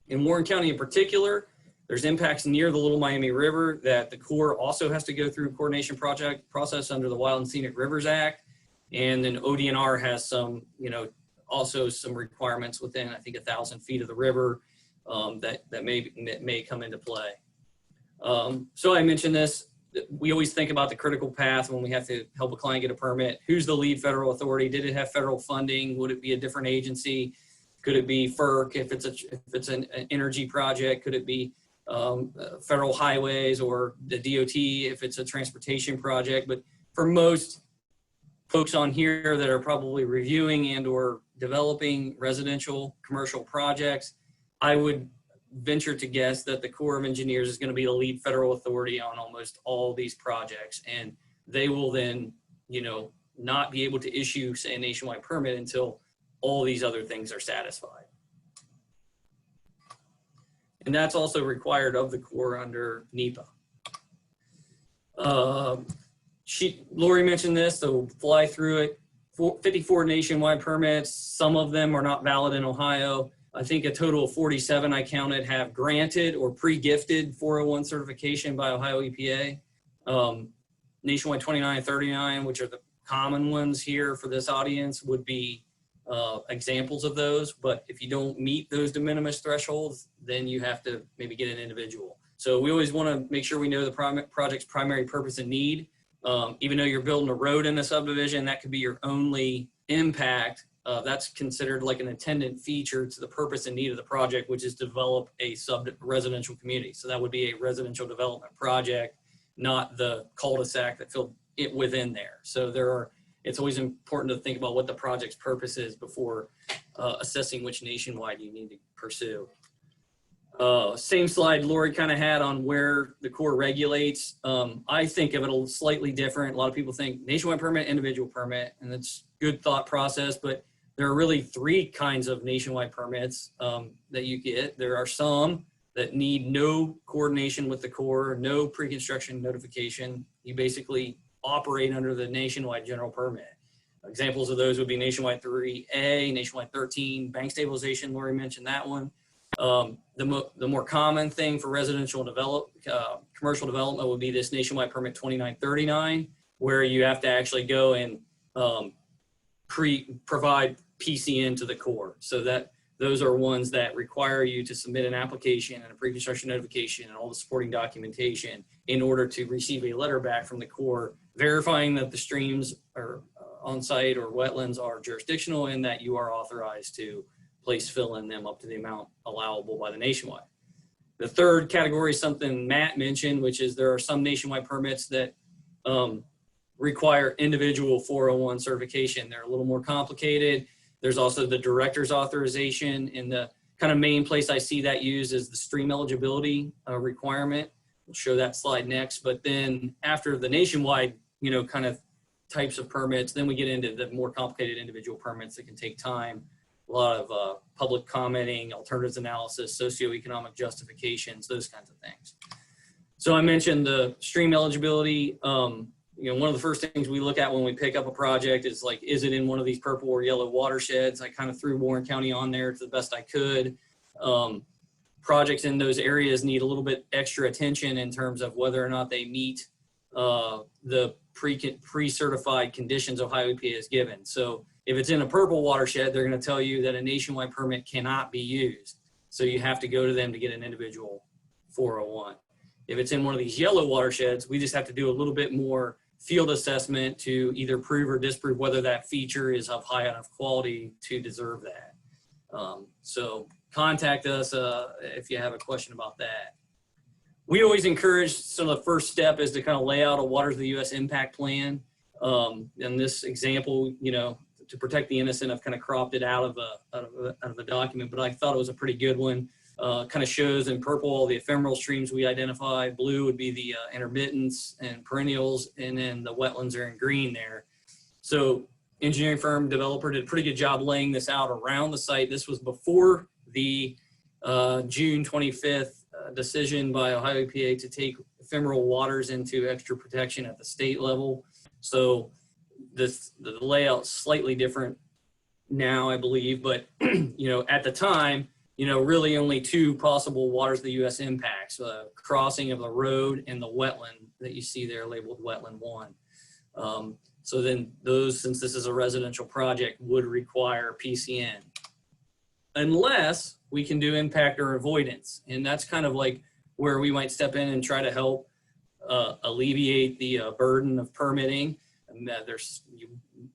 In Warren County in particular, there's impacts near the Little Miami River that the Corps also has to go through coordination process under the Wild and Scenic Rivers Act. And then ODNR has some, also some requirements within, I think, 1,000 feet of the river that may come into play. So I mentioned this, we always think about the critical path when we have to help a client get a permit. Who's the lead federal authority? Did it have federal funding? Would it be a different agency? Could it be FERC if it's an energy project? Could it be federal highways or the DOT if it's a transportation project? But for most folks on here that are probably reviewing and or developing residential commercial projects, I would venture to guess that the Corps of Engineers is going to be the lead federal authority on almost all these projects. And they will then, not be able to issue, say, a nationwide permit until all these other things are satisfied. And that's also required of the Corps under NEPA. Lori mentioned this, so fly through it. 54 nationwide permits. Some of them are not valid in Ohio. I think a total of 47 I counted have granted or pre-gifted 401 certification by Ohio EPA. Nationwide 29 and 39, which are the common ones here for this audience, would be examples of those. But if you don't meet those de minimis thresholds, then you have to maybe get an individual. So we always want to make sure we know the project's primary purpose and need. Even though you're building a road in a subdivision, that could be your only impact. That's considered like an attendant feature to the purpose and need of the project, which is develop a residential community. So that would be a residential development project, not the cul-de-sac that filled it within there. So it's always important to think about what the project's purpose is before assessing which nationwide you need to pursue. Same slide Lori kind of had on where the Corps regulates. I think of it slightly different. A lot of people think nationwide permit, individual permit, and that's good thought process, but there are really 3 kinds of nationwide permits that you get. There are some that need no coordination with the Corps, no pre-construction notification. You basically operate under the nationwide general permit. Examples of those would be Nationwide 3A, Nationwide 13, bank stabilization. Lori mentioned that one. The more common thing for residential commercial development would be this Nationwide Permit 2939, where you have to actually go and provide PCN to the Corps. So that those are ones that require you to submit an application and a pre-construction notification and all the supporting documentation in order to receive a letter back from the Corps verifying that the streams are on site or wetlands are jurisdictional and that you are authorized to place fill in them up to the amount allowable by the Nationwide. The third category is something Matt mentioned, which is there are some Nationwide permits that require individual 401 certification. They're a little more complicated. There's also the director's authorization, and the kind of main place I see that used is the stream eligibility requirement. We'll show that slide next. But then after the Nationwide, kind of types of permits, then we get into the more complicated individual permits that can take time. A lot of public commenting, alternatives analysis, socioeconomic justifications, those kinds of things. So I mentioned the stream eligibility. One of the first things we look at when we pick up a project is like, is it in one of these purple or yellow watersheds? I kind of threw Warren County on there to the best I could. Projects in those areas need a little bit extra attention in terms of whether or not they meet the pre-certified conditions Ohio EPA has given. So if it's in a purple watershed, they're going to tell you that a Nationwide permit cannot be used. So you have to go to them to get an individual 401. If it's in one of these yellow watersheds, we just have to do a little bit more field assessment to either prove or disprove whether that feature is of high enough quality to deserve that. So contact us if you have a question about that. We always encourage, so the first step is to kind of lay out a Waters of the U.S. impact plan. In this example, to protect the innocent, I've kind of cropped it out of a document, but I thought it was a pretty good one. Kind of shows in purple all the ephemeral streams we identified. Blue would be the intermittents and perennials, and then the wetlands are in green there. So engineering firm developer did a pretty good job laying this out around the site. This was before the June 25th decision by Ohio EPA to take ephemeral waters into extra protection at the state level. So the layout's slightly different now, I believe, but at the time, really only two possible Waters of the U.S. impacts, crossing of the road and the wetland that you see there labeled Wetland 1. So then those, since this is a residential project, would require PCN. Unless we can do impact or avoidance. And that's kind of like where we might step in and try to help alleviate the burden of permitting. And that you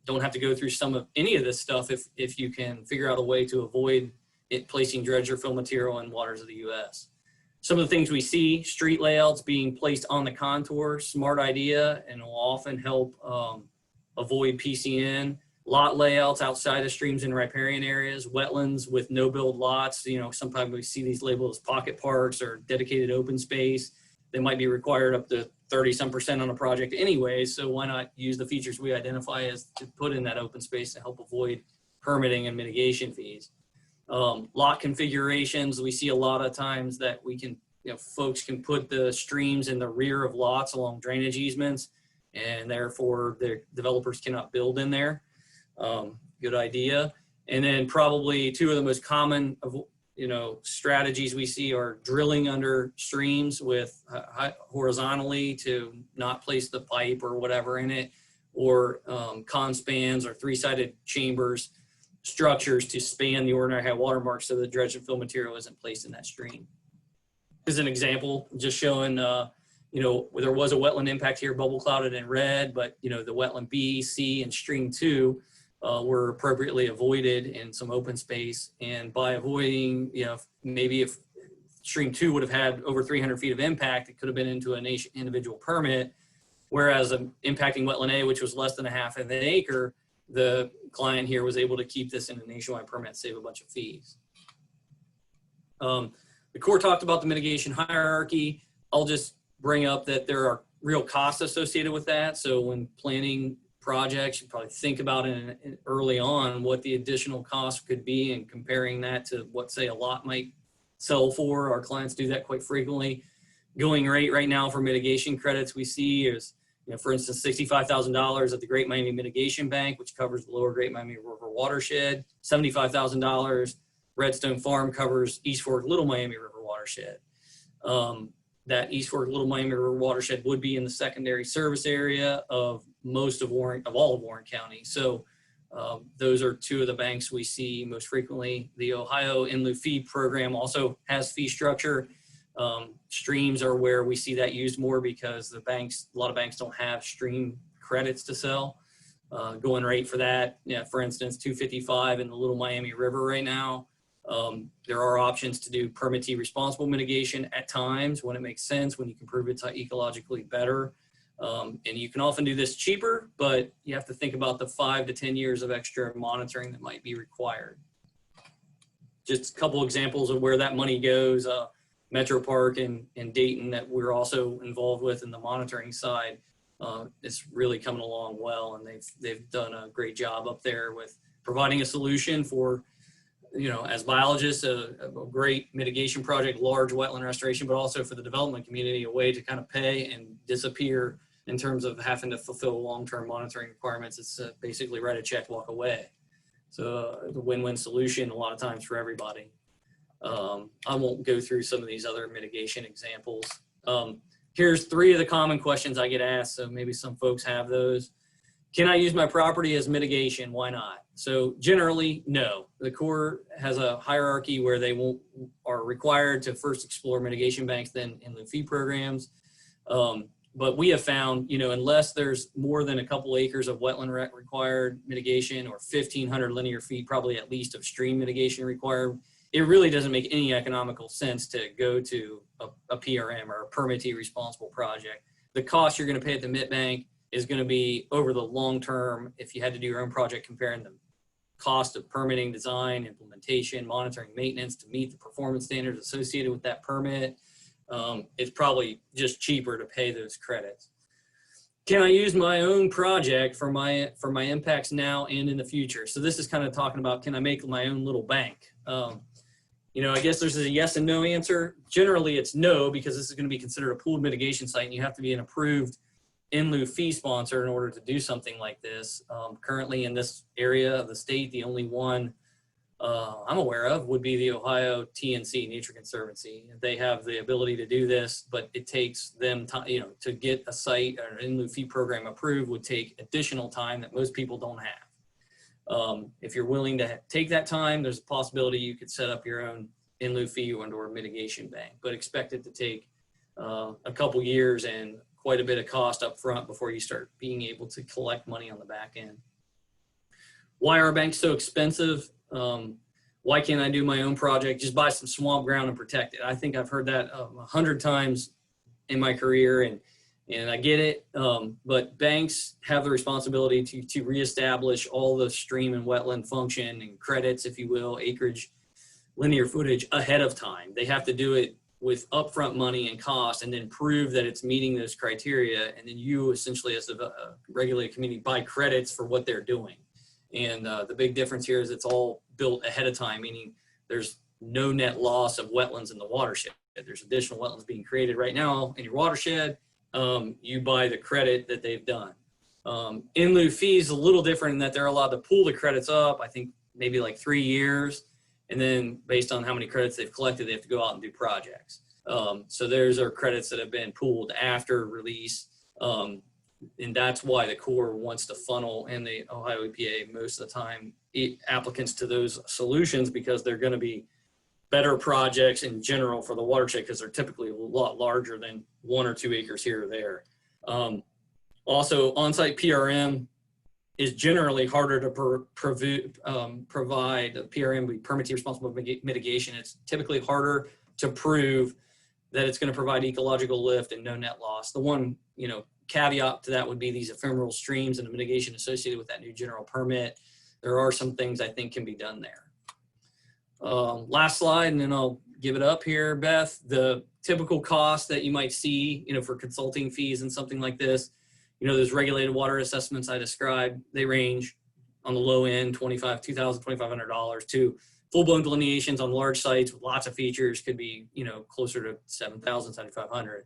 don't have to go through any of this stuff if you can figure out a way to avoid it placing dredge or fill material in waters of the U.S. Some of the things we see, street layouts being placed on the contour, smart idea, and will often help avoid PCN. Lot layouts outside of streams and riparian areas, wetlands with no build lots. Sometimes we see these labeled as pocket parks or dedicated open space. They might be required up to 30% on a project anyway. So why not use the features we identify as to put in that open space to help avoid permitting and mitigation fees. Lot configurations, we see a lot of times that we can, folks can put the streams in the rear of lots along drainage easements, and therefore the developers cannot build in there. Good idea. And then probably two of the most common, strategies we see are drilling under streams with horizontally to not place the pipe or whatever in it, or conspans or three-sided chambers structures to span the ordinary high water mark so the dredge and fill material isn't placed in that stream. This is an example just showing, there was a wetland impact here, bubble clouded in red, but the wetland B, C, and stream 2 were appropriately avoided in some open space. And by avoiding, maybe if stream 2 would have had over 300 feet of impact, it could have been into an individual permit, whereas impacting wetland A, which was less than a half of an acre, the client here was able to keep this in a nationwide permit, save a bunch of fees. The Corps talked about the mitigation hierarchy. I'll just bring up that there are real costs associated with that. So when planning projects, you probably think about it early on what the additional cost could be and comparing that to what, say, a lot might sell for. Our clients do that quite frequently. Going rate right now for mitigation credits we see is For instance, $65,000 at the Great Miami Mitigation Bank, which covers the lower Great Miami River watershed. $75,000 Redstone Farm covers East Fork Little Miami River watershed. That East Fork Little Miami River watershed would be in the secondary service area of all of Warren County. So those are two of the banks we see most frequently. The Ohio in lieu fee program also has fee structure. Streams are where we see that used more because a lot of banks don't have stream credits to sell. Going rate for that, for instance, $255 in the Little Miami River right now. There are options to do permittee responsible mitigation at times when it makes sense, when you can prove it's ecologically better. And you can often do this cheaper, but you have to think about the 5 to 10 years of extra monitoring that might be required. Just a couple examples of where that money goes. Metro Park and Dayton that we're also involved with in the monitoring side. It's really coming along well, and they've done a great job up there with providing a solution for, as biologists, a great mitigation project, large wetland restoration, but also for the development community, a way to kind of pay and disappear in terms of having to fulfill long-term monitoring requirements. It's basically write a check, walk away. So it's a win-win solution a lot of times for everybody. I won't go through some of these other mitigation examples. Here's 3 of the common questions I get asked, so maybe some folks have those. Can I use my property as mitigation? Why not? So generally, no. The Corps has a hierarchy where they are required to first explore mitigation banks, then in lieu fee programs. But we have found, unless there's more than a couple acres of wetland required mitigation or 1,500 linear feet, probably at least of stream mitigation required, it really doesn't make any economical sense to go to a PRM or a permittee responsible project. The cost you're going to pay at the MIT bank is going to be over the long term. If you had to do your own project, comparing the cost of permitting, design, implementation, monitoring, maintenance to meet the performance standards associated with that permit, it's probably just cheaper to pay those credits. Can I use my own project for my impacts now and in the future? So this is kind of talking about, can I make my own little bank? I guess there's a yes and no answer. Generally, it's no, because this is going to be considered a pooled mitigation site, and you have to be an approved in lieu fee sponsor in order to do something like this. Currently in this area of the state, the only one I'm aware of would be the Ohio TNC, Nature Conservancy. They have the ability to do this, but it takes them time, to get a site or an in lieu fee program approved would take additional time that most people don't have. If you're willing to take that time, there's a possibility you could set up your own in lieu fee or mitigation bank, but expect it to take a couple years and quite a bit of cost up front before you start being able to collect money on the back end. Why are banks so expensive? Why can't I do my own project? Just buy some swamp ground and protect it. I think I've heard that 100 times in my career, and I get it. But banks have the responsibility to reestablish all the stream and wetland function and credits, if you will, acreage, linear footage ahead of time. They have to do it with upfront money and cost, and then prove that it's meeting those criteria. And then you essentially, as a regulated community, buy credits for what they're doing. And the big difference here is it's all built ahead of time, meaning there's no net loss of wetlands in the watershed. There's additional wetlands being created right now in your watershed. You buy the credit that they've done. In lieu fees a little different in that they're allowed to pool the credits up, I think maybe like 3 years. And then based on how many credits they've collected, they have to go out and do projects. So those are credits that have been pooled after release. And that's why the Corps wants to funnel, and the Ohio EPA most of the time, applicants to those solutions, because they're going to be better projects in general for the watershed, because they're typically a lot larger than 1 or 2 acres here or there. Also, on-site PRM is generally harder to provide. A PRM, permittee responsible mitigation. It's typically harder to prove that it's going to provide ecological lift and no net loss. The one, caveat to that would be these ephemeral streams and the mitigation associated with that new general permit. There are some things I think can be done there. Last slide, and then I'll give it up here, Beth. The typical cost that you might see, for consulting fees and something like this, those regulated water assessments I described, they range on the low end, $2,000, $2,500 to full-blown delineations on large sites with lots of features could be, closer to $7,000, $7,500.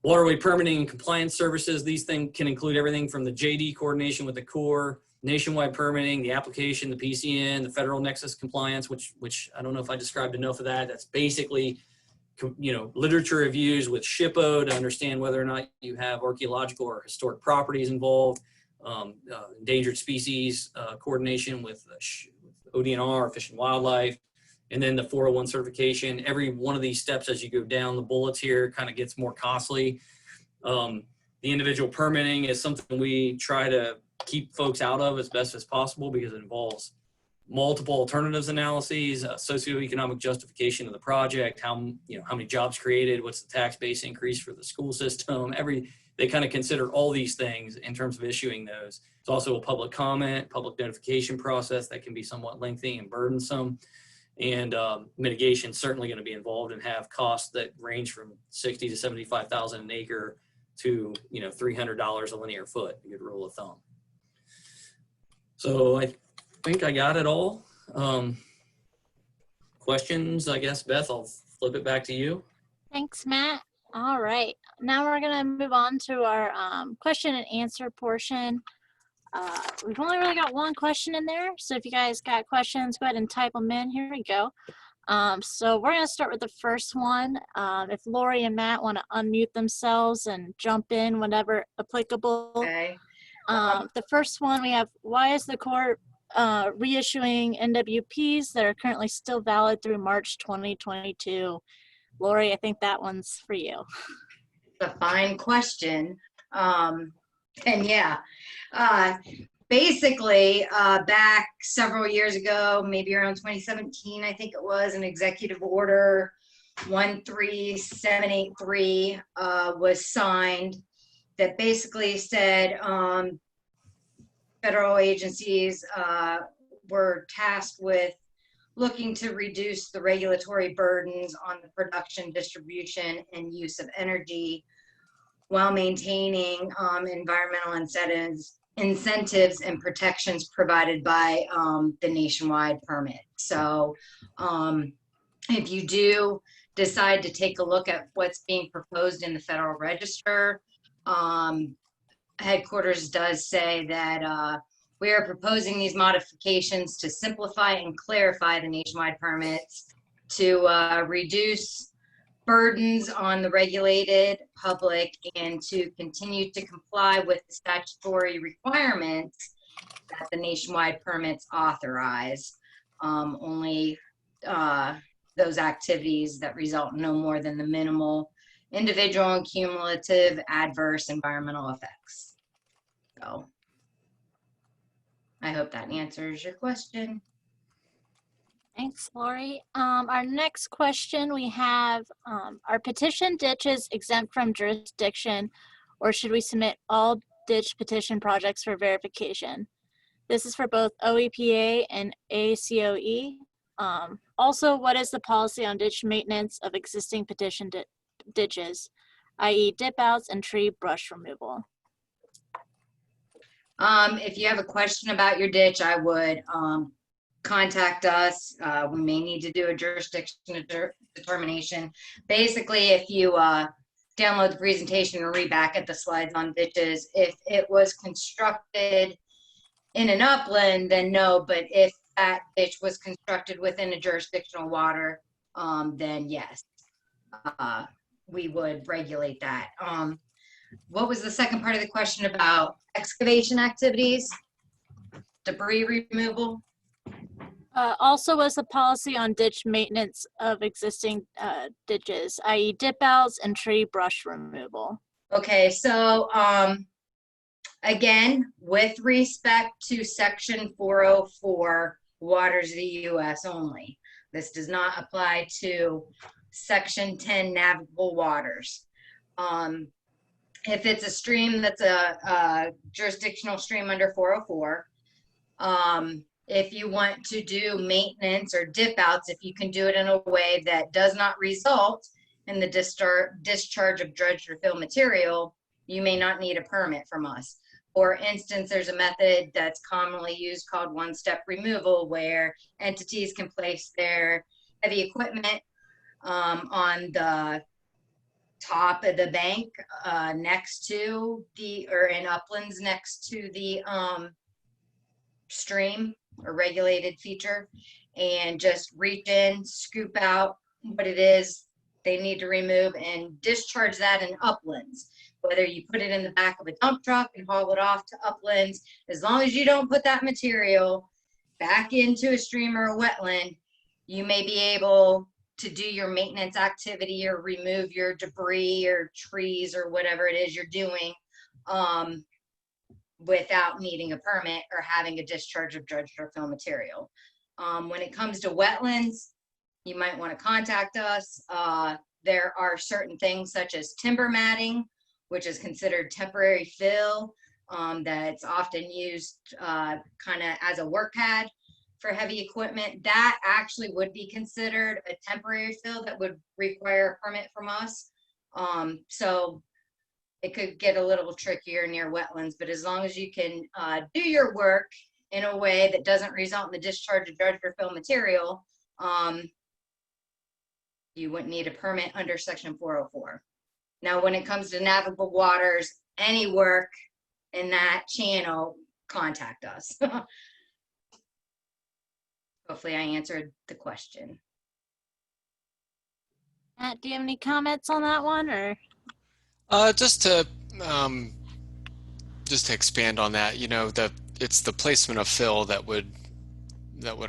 Waterway permitting and compliance services, these things can include everything from the JD coordination with the Corps, nationwide permitting, the application, the PCN, the federal nexus compliance, which I don't know if I described enough of that. That's basically, you know, literature reviews with SHPO to understand whether or not you have archaeological or historic properties involved, endangered species coordination with ODNR, Fish and Wildlife, and then the 401 certification. Every one of these steps as you go down the bullets here kind of gets more costly. The individual permitting is something we try to keep folks out of as best as possible because it involves multiple alternatives analyses, socioeconomic justification of the project, how many jobs created, what's the tax base increase for the school system, they kind of consider all these things in terms of issuing those. It's also a public comment, public notification process that can be somewhat lengthy and burdensome. And mitigation certainly going to be involved and have costs that range from $60,000 to $75,000 an acre to $300 a linear foot, a good rule of thumb. So I think I got it all. Questions, I guess, Beth, I'll flip it back to you. Thanks, Matt. All right, now we're gonna move on to our question and answer portion. We've only really got one question in there, so if you guys got questions, go ahead and type them in. Here we go. So we're gonna start with the first one. If Lori and Matt wanna unmute themselves and jump in whenever applicable. Okay. The first one we have, why is the Corps reissuing NWPs that are currently still valid through March 2022? Lori, I think that one's for you. A fine question. And yeah, basically back several years ago, maybe around 2017, I think it was, an executive order 13783 was signed that basically said federal agencies were tasked with looking to reduce the regulatory burdens on the production, distribution, and use of energy while maintaining environmental incentives and protections provided by the nationwide permit. So if you do decide to take a look at what's being proposed in the Federal Register, headquarters does say that we are proposing these modifications to simplify and clarify the nationwide permits to reduce burdens on the regulated public and to continue to comply with the statutory requirements that the nationwide permits authorize. Only those activities that result in no more than the minimal individual and cumulative adverse environmental effects. So I hope that answers your question. Thanks, Lori. Our next question we have, are petition ditches exempt from jurisdiction, or should we submit all ditch petition projects for verification? This is for both OEPA and ACOE. Also, what is the policy on ditch maintenance of existing petition ditches, i.e. dip outs and tree brush removal? If you have a question about your ditch, I would contact us. We may need to do a jurisdiction determination. Basically, if you download the presentation and read back at the slides on ditches, if it was constructed in an upland, then no, but if that ditch was constructed within a jurisdictional water, then yes, we would regulate that. What was the second part of the question about excavation activities, debris removal? Also, was the policy on ditch maintenance of existing ditches, i.e. dip outs and tree brush removal? Okay, so again, with respect to section 404, waters of the U.S. only. This does not apply to section 10 navigable waters. If it's a stream that's a jurisdictional stream under 404, if you want to do maintenance or dip outs, if you can do it in a way that does not result in the discharge of dredged or fill material, you may not need a permit from us. For instance, there's a method that's commonly used called one-step removal, where entities can place their heavy equipment on the top of the bank, next to the, or in uplands next to the, stream or regulated feature, and just reach in, scoop out what it is they need to remove and discharge that in uplands. Whether you put it in the back of a dump truck and haul it off to uplands, as long as you don't put that material back into a stream or a wetland, you may be able to do your maintenance activity or remove your debris or trees or whatever it is you're doing, without needing a permit or having a discharge of dredged or fill material. When it comes to wetlands, you might want to contact us. There are certain things such as timber matting, which is considered temporary fill, that's often used kind of as a work pad for heavy equipment. That actually would be considered a temporary fill that would require a permit from us. So it could get a little trickier near wetlands, but as long as you can do your work in a way that doesn't result in the discharge of dredged or fill material, you wouldn't need a permit under section 404. Now, when it comes to navigable waters, any work in that channel, contact us. Hopefully I answered the question. Matt, do you have any comments on that one, or? Just to expand on that, you know, it's the placement of fill that would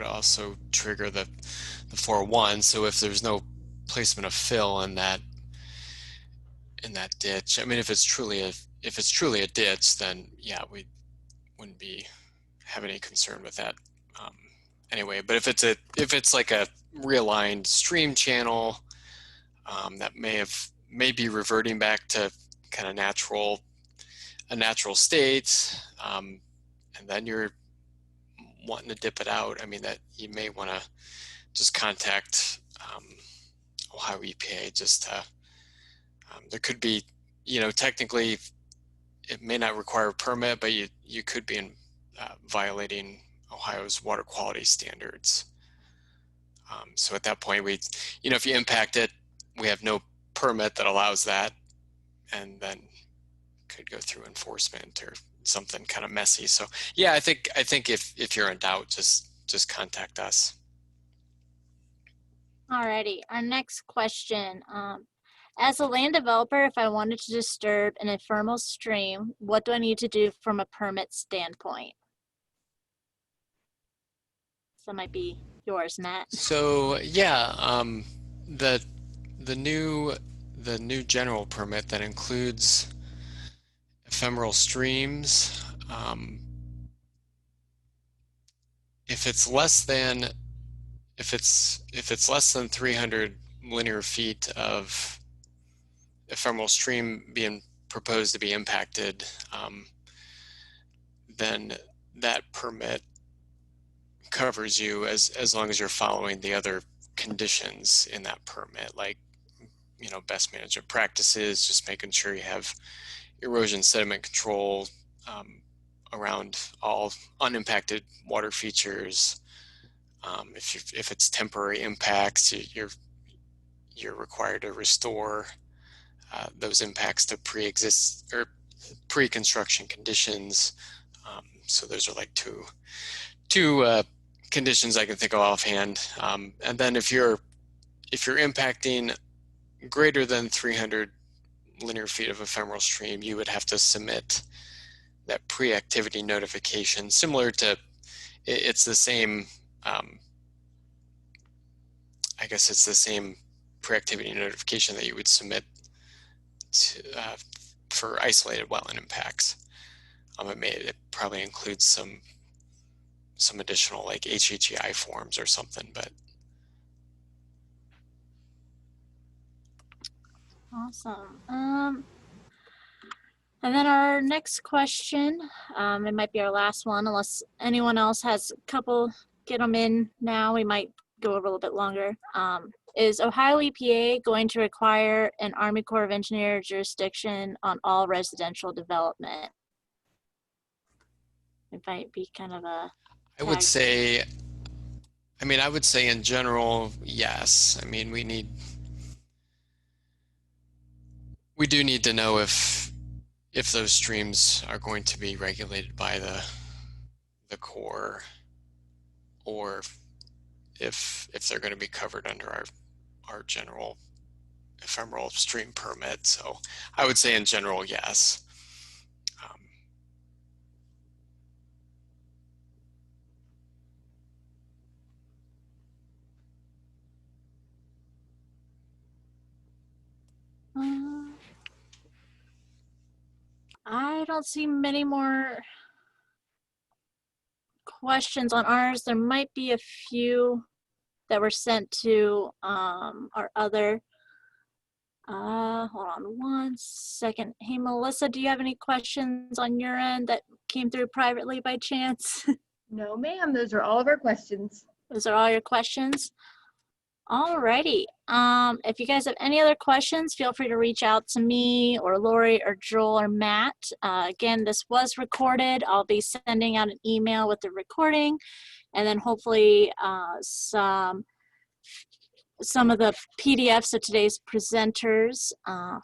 also trigger the 401. So if there's no placement of fill in that ditch, I mean, if it's truly a ditch, then yeah, we wouldn't have any concern with that anyway. But if it's like a realigned stream channel that may be reverting back to kind of a natural state, and then you're wanting to dip it out, I mean, that you may want to just contact Ohio EPA just to, there could be, you know, technically it may not require a permit, but you could be violating Ohio's water quality standards. So at that point, you know, if you impact it, we have no permit that allows that, and then could go through enforcement or something kind of messy. So yeah, I think if you're in doubt, just contact us. Alrighty, our next question. As a land developer, if I wanted to disturb an ephemeral stream, what do I need to do from a permit standpoint? So that might be yours, Matt. So yeah, the new general permit that includes ephemeral streams, if it's less than 300 linear feet of ephemeral stream being proposed to be impacted, then that permit covers you as long as you're following the other conditions in that permit, like, you know, best management practices, just making sure you have erosion sediment control around all unimpacted water features. If it's temporary impacts, you're required to restore those impacts to pre-construction conditions. So those are like two conditions I can think of offhand. And then if you're impacting greater than 300 linear feet of ephemeral stream, you would have to submit that pre-activity notification, similar to, it's the same, I guess it's the same pre-activity notification that you would submit for isolated wetland impacts. It probably includes some additional like HHEI forms or something, but. Awesome. And then our next question, it might be our last one, unless anyone else has a couple, get them in now, we might go over a little bit longer. Is Ohio EPA going to require an Army Corps of Engineer jurisdiction on all residential development? It might be kind of a I would say in general, yes. I mean, we need We do need to know if those streams are going to be regulated by the Corps, or if they're going to be covered under our general ephemeral stream permit. So I would say in general, yes. I don't see many more questions on ours. There might be a few that were sent to our other. Hold on one second. Hey, Melissa, do you have any questions on your end that came through privately by chance? No, ma'am. Those are all of our questions. Those are all your questions? Alrighty. If you guys have any other questions, feel free to reach out to me or Lori or Joel or Matt. Again, this was recorded. I'll be sending out an email with the recording, and then hopefully some of the PDFs of today's presenters.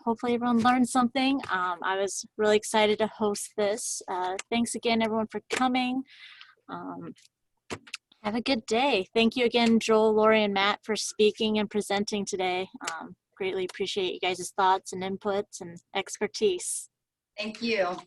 Hopefully everyone learned something. I was really excited to host this. Thanks again, everyone, for coming. Have a good day. Thank you again, Joel, Lori, and Matt, for speaking and presenting today. Greatly appreciate you guys' thoughts and inputs and expertise. Thank you.